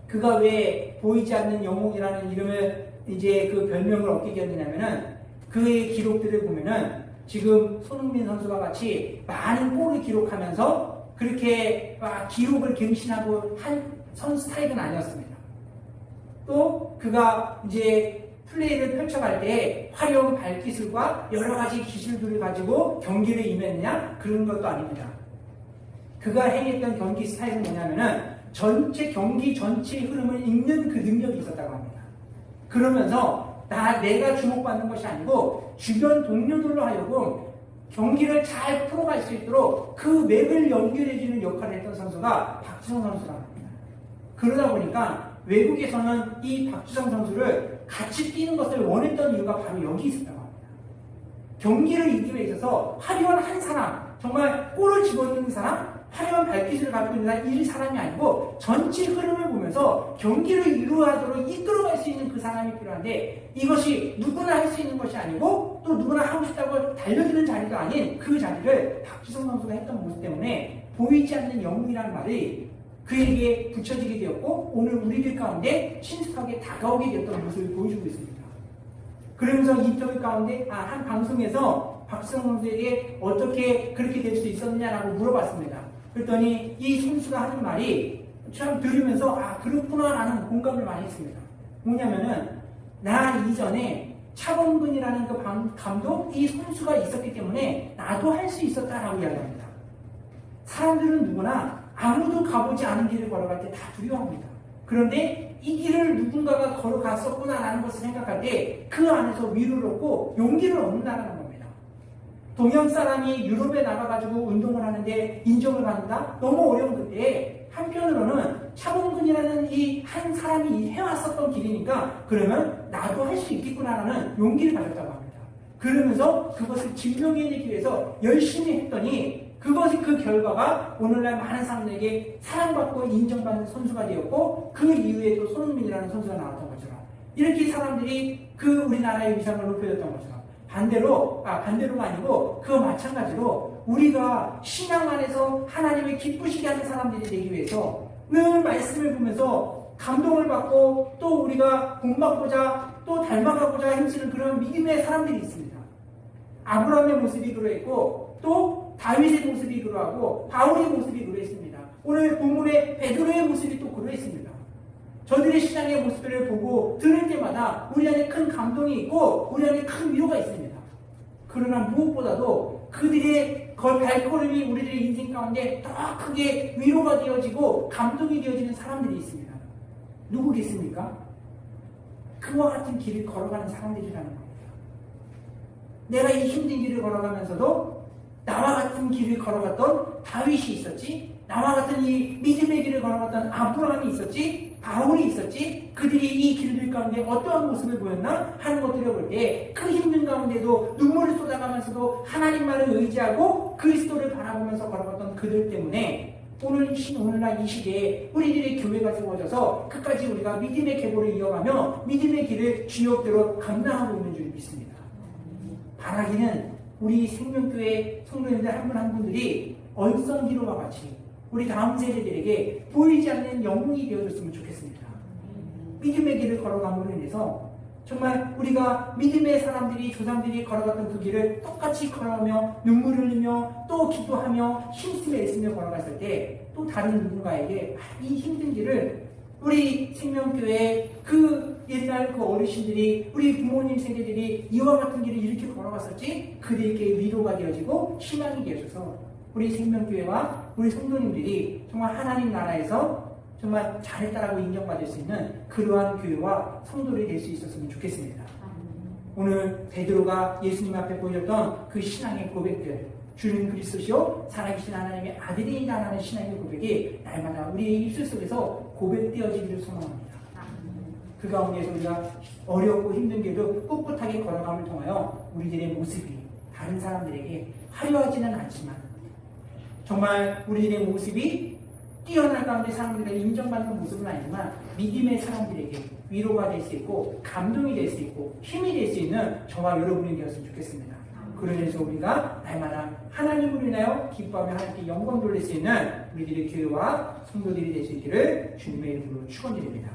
그가 왜 보이지 않는 영웅이라는 이름을 이제 그 별명을 얻게 되었냐면은 그의 기록들을 보면은 지금 손흥민 선수와 같이 많은 골을 기록하면서 그렇게 기록을 갱신하고 한 선수 타입은 아니었습니다. 또 그가 이제 플레이를 펼쳐갈 때 화려한 발기술과 여러 가지 기술들을 가지고 경기를 임했느냐? 그런 것도 아닙니다. 그가 행했던 경기 스타일은 뭐냐면은 전체 경기 전체의 흐름을 읽는 그 능력이 있었다고 합니다. 그러면서 내가 주목받는 것이 아니고 주변 동료들로 하여금 경기를 잘 풀어갈 수 있도록 그 맵을 연결해주는 역할을 했던 선수가 박지성 선수라고 합니다. 그러다 보니까 외국에서는 이 박지성 선수를 같이 뛰는 것을 원했던 이유가 바로 여기 있었다고 합니다. 경기를 이기에 있어서 화려한 한 사람, 정말 골을 집어넣는 사람, 화려한 발기술을 갖고 있는 이 사람이 아니고 전체 흐름을 보면서 경기를 이루어가도록 이끌어갈 수 있는 그 사람이 필요한데 이것이 누구나 할 수 있는 것이 아니고 또 누구나 하고 싶다고 달려드는 자리가 아닌 그 자리를 박지성 선수가 했던 모습 때문에 보이지 않는 영웅이라는 말이 그에게 붙여지게 되었고 오늘 우리들 가운데 친숙하게 다가오게 되었던 모습을 보여주고 있습니다. 그러면서 인터뷰 가운데 한 방송에서 박지성 선수에게 어떻게 그렇게 될 수 있었느냐라고 물어봤습니다. 그랬더니 이 선수가 하는 말이 참 들으면서 그렇구나 라는 공감을 많이 했습니다. 뭐냐면은 나 이전에 차범근이라는 그 감독, 이 선수가 있었기 때문에 나도 할 수 있었다라고 이야기합니다. 사람들은 누구나 아무도 가보지 않은 길을 걸어갈 때 다 두려워합니다. 그런데 이 길을 누군가가 걸어갔었구나라는 것을 생각할 때 그 안에서 위로를 얻고 용기를 얻는다는 겁니다. 동양 사람이 유럽에 나가가지고 운동을 하는데 인정을 받는다? 너무 어려운 그때에 한편으로는 차범근이라는 이 한 사람이 해왔었던 길이니까 그러면 나도 할 수 있겠구나라는 용기를 가졌다고 합니다. 그러면서 그것을 증명해내기 위해서 열심히 했더니 그것이 그 결과가 오늘날 많은 사람들에게 사랑받고 인정받는 선수가 되었고 그 이후에 또 손흥민이라는 선수가 나왔던 것처럼 이렇게 사람들이 그 우리나라의 위상을 높여줬던 것처럼 반대로가 아니고 그와 마찬가지로 우리가 신앙 안에서 하나님을 기쁘시게 하는 사람들이 되기 위해서 늘 말씀을 보면서 감동을 받고 또 우리가 본받고자 또 닮아가고자 힘쓰는 그런 믿음의 사람들이 있습니다. 아브라함의 모습이 그러했고 또 다윗의 모습이 그러하고 바울의 모습이 그러했습니다. 오늘 본문의 베드로의 모습이 또 그러했습니다. 저들의 신앙의 모습을 보고 들을 때마다 우리 안에 큰 감동이 있고 우리 안에 큰 위로가 있습니다. 그러나 무엇보다도 그들의 발걸음이 우리들의 인생 가운데 더 크게 위로가 되어지고 감동이 되어지는 사람들이 있습니다. 누구겠습니까? 그와 같은 길을 걸어가는 사람들이라는 겁니다. 내가 이 힘든 길을 걸어가면서도 나와 같은 길을 걸어갔던 다윗이 있었지, 나와 같은 이 믿음의 길을 걸어갔던 아브라함이 있었지, 바울이 있었지, 그들이 이 길들 가운데 어떠한 모습을 보였나 하는 것들을 볼 때 그 힘든 가운데도 눈물을 쏟아가면서도 하나님만을 의지하고 그리스도를 바라보면서 걸어갔던 그들 때문에 오늘날 이 시대에 우리들의 교회가 세워져서 끝까지 우리가 믿음의 계보를 이어가며 믿음의 길을 주역대로 감당하고 있는 줄 믿습니다. 바라기는 우리 생명교회 성도님들 한 분 한 분들이 얼성기로와 같이 우리 다음 세대들에게 보이지 않는 영웅이 되어줬으면 좋겠습니다. 믿음의 길을 걸어감으로 인해서 정말 우리가 믿음의 사람들이 조상들이 걸어갔던 그 길을 똑같이 걸어가며 눈물을 흘리며 또 기도하며 힘쓰며 애쓰며 걸어갔을 때 또 다른 누군가에게 이 힘든 길을 우리 생명교회 그 옛날 그 어르신들이 우리 부모님 세대들이 이와 같은 길을 이렇게 걸어갔었지 그들에게 위로가 되어지고 희망이 되어져서 우리 생명교회와 우리 성도님들이 정말 하나님 나라에서 정말 잘했다라고 인정받을 수 있는 그러한 교회와 성도들이 될 수 있었으면 좋겠습니다. 오늘 베드로가 예수님 앞에 보여줬던 그 신앙의 고백들, 주는 그리스도시요 살아계신 하나님의 아들이다라는 신앙의 고백이 날마다 우리의 입술 속에서 고백되어지기를 소망합니다. 그 가운데서 우리가 어렵고 힘든 길도 꿋꿋하게 걸어감을 통하여 우리들의 모습이 다른 사람들에게 화려하지는 않지만 정말 우리들의 모습이 뛰어난 가운데 사람들에게 인정받는 모습은 아니지만 믿음의 사람들에게 위로가 될 수 있고 감동이 될 수 있고 힘이 될 수 있는 저와 여러분이 되었으면 좋겠습니다. 그러면서 우리가 날마다 하나님으로 인하여 기뻐하며 하나님께 영광 돌릴 수 있는 우리들의 교회와 성도들이 될 수 있기를 주님의 이름으로 축원드립니다.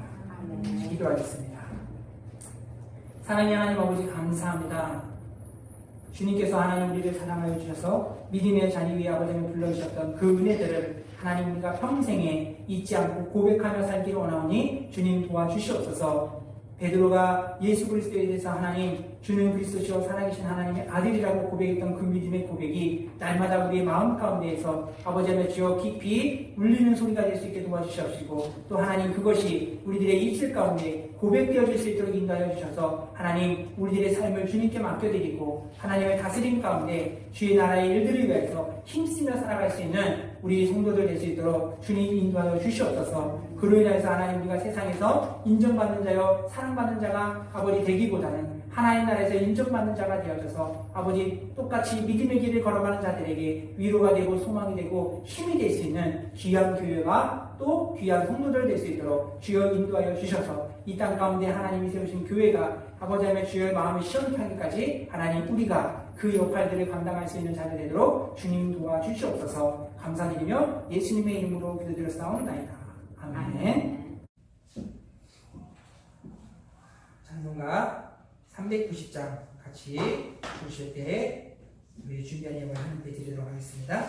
기도하겠습니다. 사랑의 하나님 아버지 감사합니다. 주님께서 하나님 우리를 사랑하여 주셔서 믿음의 자리 위에 아버지를 불러주셨던 그 은혜들을 하나님 우리가 평생에 잊지 않고 고백하며 살기를 원하오니 주님 도와주시옵소서. 베드로가 예수 그리스도에 대해서 하나님 주는 그리스도시요 살아계신 하나님의 아들이라고 고백했던 그 믿음의 고백이 날마다 우리의 마음 가운데에서 아버지 하나님 주여 깊이 울리는 소리가 될 수 있게 도와주시옵시고 또 하나님 그것이 우리들의 입술 가운데 고백되어질 수 있도록 인도하여 주셔서 하나님 우리들의 삶을 주님께 맡겨드리고 하나님의 다스림 가운데 주의 나라의 일들을 위해서 힘쓰며 살아갈 수 있는 우리 성도들 될 수 있도록 주님 인도하여 주시옵소서. 그로 인해서 하나님 우리가 세상에서 인정받는 자여 사랑받는 자가 아버지 되기보다는 하나님 나라에서 인정받는 자가 되어져서 아버지 똑같이 믿음의 길을 걸어가는 자들에게 위로가 되고 소망이 되고 힘이 될 수 있는 귀한 교회와 또 귀한 성도들 될 수 있도록 주여 인도하여 주셔서 이 땅 가운데 하나님이 세우신 교회가 아버지 하나님의 주의 마음을 시원하기까지 하나님 우리가 그 역할들을 감당할 수 있는 자들 되도록 주님 도와주시옵소서. 감사드리며 예수님의 이름으로 기도드렸사옵나이다. 아멘. 찬송가 390장 같이 부르실 때 우리 준비한 예물 하나님께 드리도록 하겠습니다.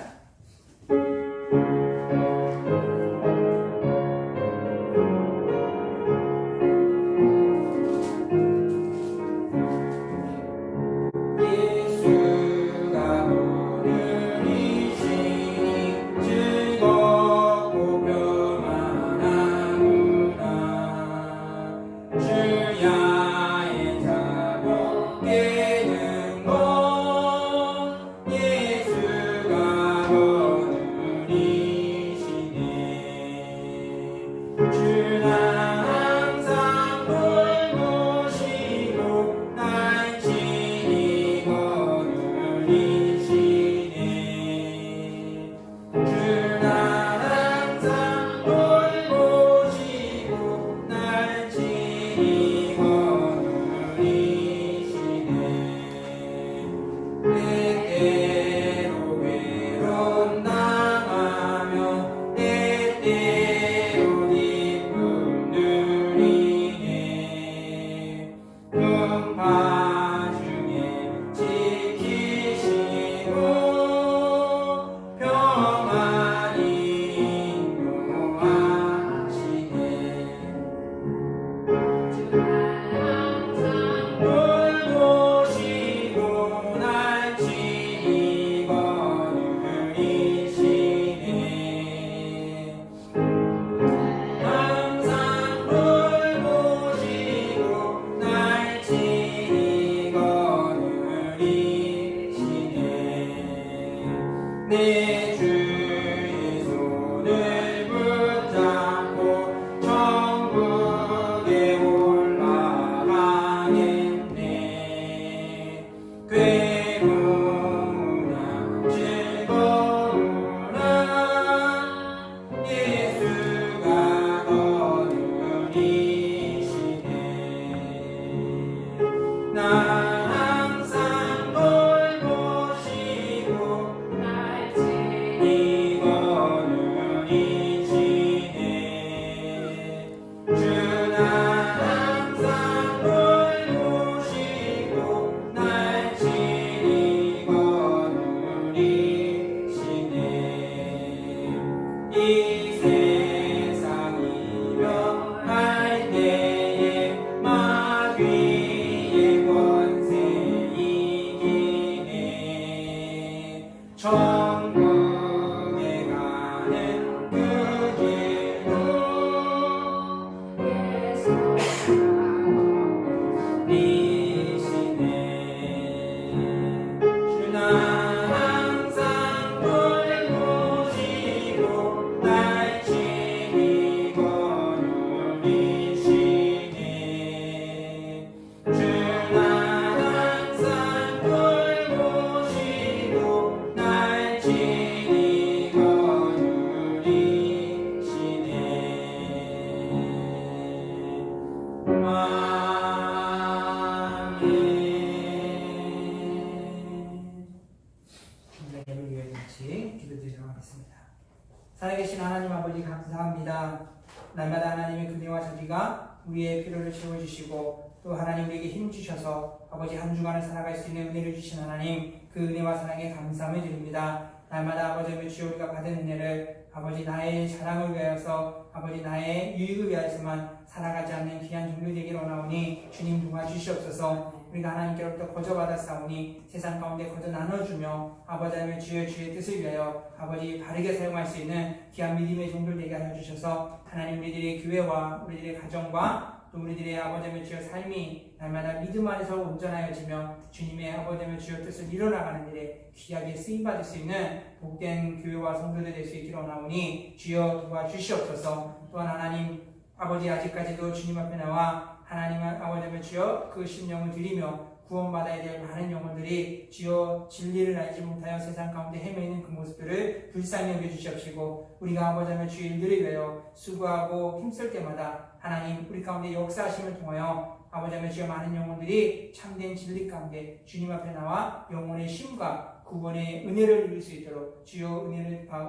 날마다 하나님의 금혜와 자비가 우리의 필요를 채워주시고 또 하나님 우리에게 힘 주셔서 아버지 한 주간을 살아갈 수 있는 은혜를 주신 하나님 그 은혜와 사랑에 감사함을 드립니다. 날마다 아버지 주여 우리가 받은 은혜를 아버지 나의 자랑을 위하여서 아버지 나의 유익을 위하여서만 살아가지 않는 귀한 종류 되기를 원하오니 주님 도와주시옵소서. 우리가 하나님께로부터 거저 받았사오니 세상 가운데 거저 나눠주며 아버지 하나님 주의 뜻을 위하여 아버지 바르게 사용할 수 있는 귀한 믿음의 종들 되게 하여 주셔서 하나님 우리들의 교회와 우리들의 가정과 또 우리들의 아버지 하나님 주여 삶이 날마다 믿음 안에서 온전하여지며 주님의 아버지 하나님 주여 뜻을 이뤄나가는 일에 귀하게 쓰임받을 수 있는 복된 교회와 성도들 될 수 있기를 원하오니 주여 도와주시옵소서. 또한 하나님 아버지 아직까지도 주님 앞에 나와 하나님 아버지 주여 그 심령을 드리며 구원받아야 될 많은 영혼들이 주여 진리를 알지 못하여 세상 가운데 헤매이는 그 모습들을 불쌍히 여겨주시옵시고 우리가 아버지 주의 일들을 위하여 수고하고 힘쓸 때마다 하나님 우리 가운데 역사하심을 통하여 아버지 주여 많은 영혼들이 참된 진리 가운데 주님 앞에 나와 영혼의 쉼과 구원의 은혜를 누릴 수 있도록 주여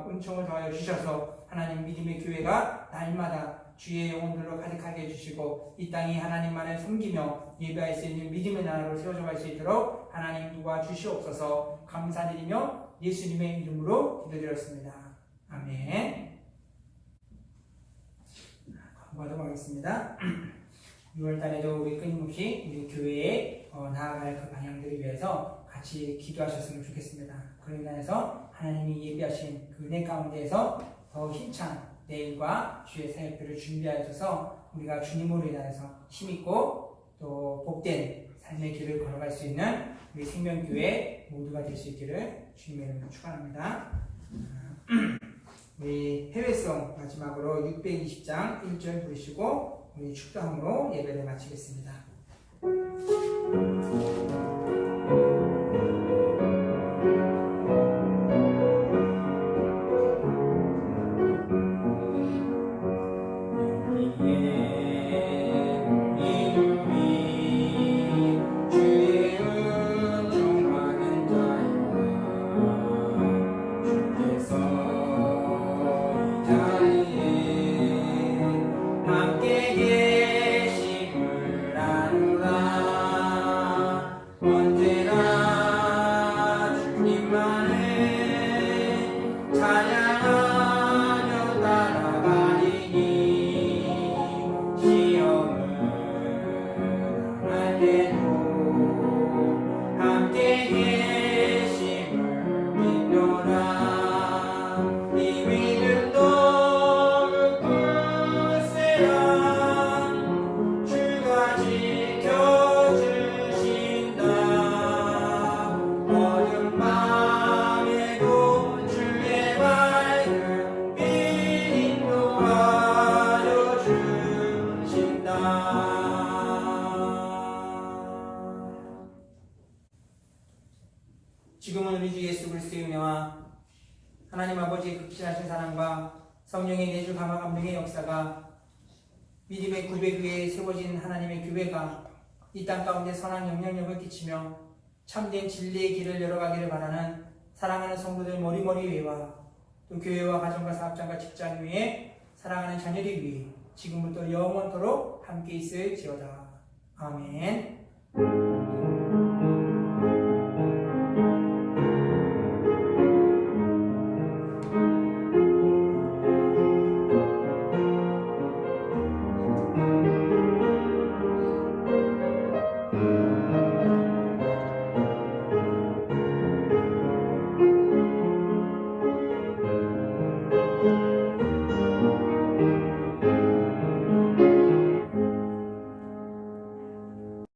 은총을 더하여 주셔서 하나님 믿음의 교회가 날마다 주의 영혼들로 가득하게 해주시고 이 땅이 하나님만을 섬기며 예배할 수 있는 믿음의 나라로 세워져 갈 수 있도록 하나님 도와주시옵소서. 감사드리며 예수님의 이름으로 기도드렸습니다. 아멘. 광고하도록 하겠습니다. 6월달에도 우리 끊임없이 우리 교회에 나아갈 그 방향들을 위해서 같이 기도하셨으면 좋겠습니다. 그로 인해서 하나님이 예비하신 그 은혜 가운데에서 더 힘찬 내일과 주의 사역들을 준비하셔서 우리가 주님으로 인하여서 힘있고 또 복된 삶의 길을 걸어갈 수 있는 우리 생명교회 모두가 될 수 있기를 주님의 이름으로 축원합니다. 우리 해외송 마지막으로 620장 1절 부르시고 우리 축도함으로 예배를 마치겠습니다. 지금은 우리 주 예수 그리스도의 은혜와 하나님 아버지의 극진하신 사랑과 성령의 내주 감화 감동의 역사가 믿음의 구백 위에 세워진 하나님의 교회가 이 땅 가운데 선한 영향력을 끼치며 참된 진리의 길을 열어가기를 바라는 사랑하는 성도들 머리머리 위에와 또 교회와 가정과 사업장과 직장 위에 사랑하는 자녀들 위에 지금부터 영원토록 함께 있을지어다. 아멘.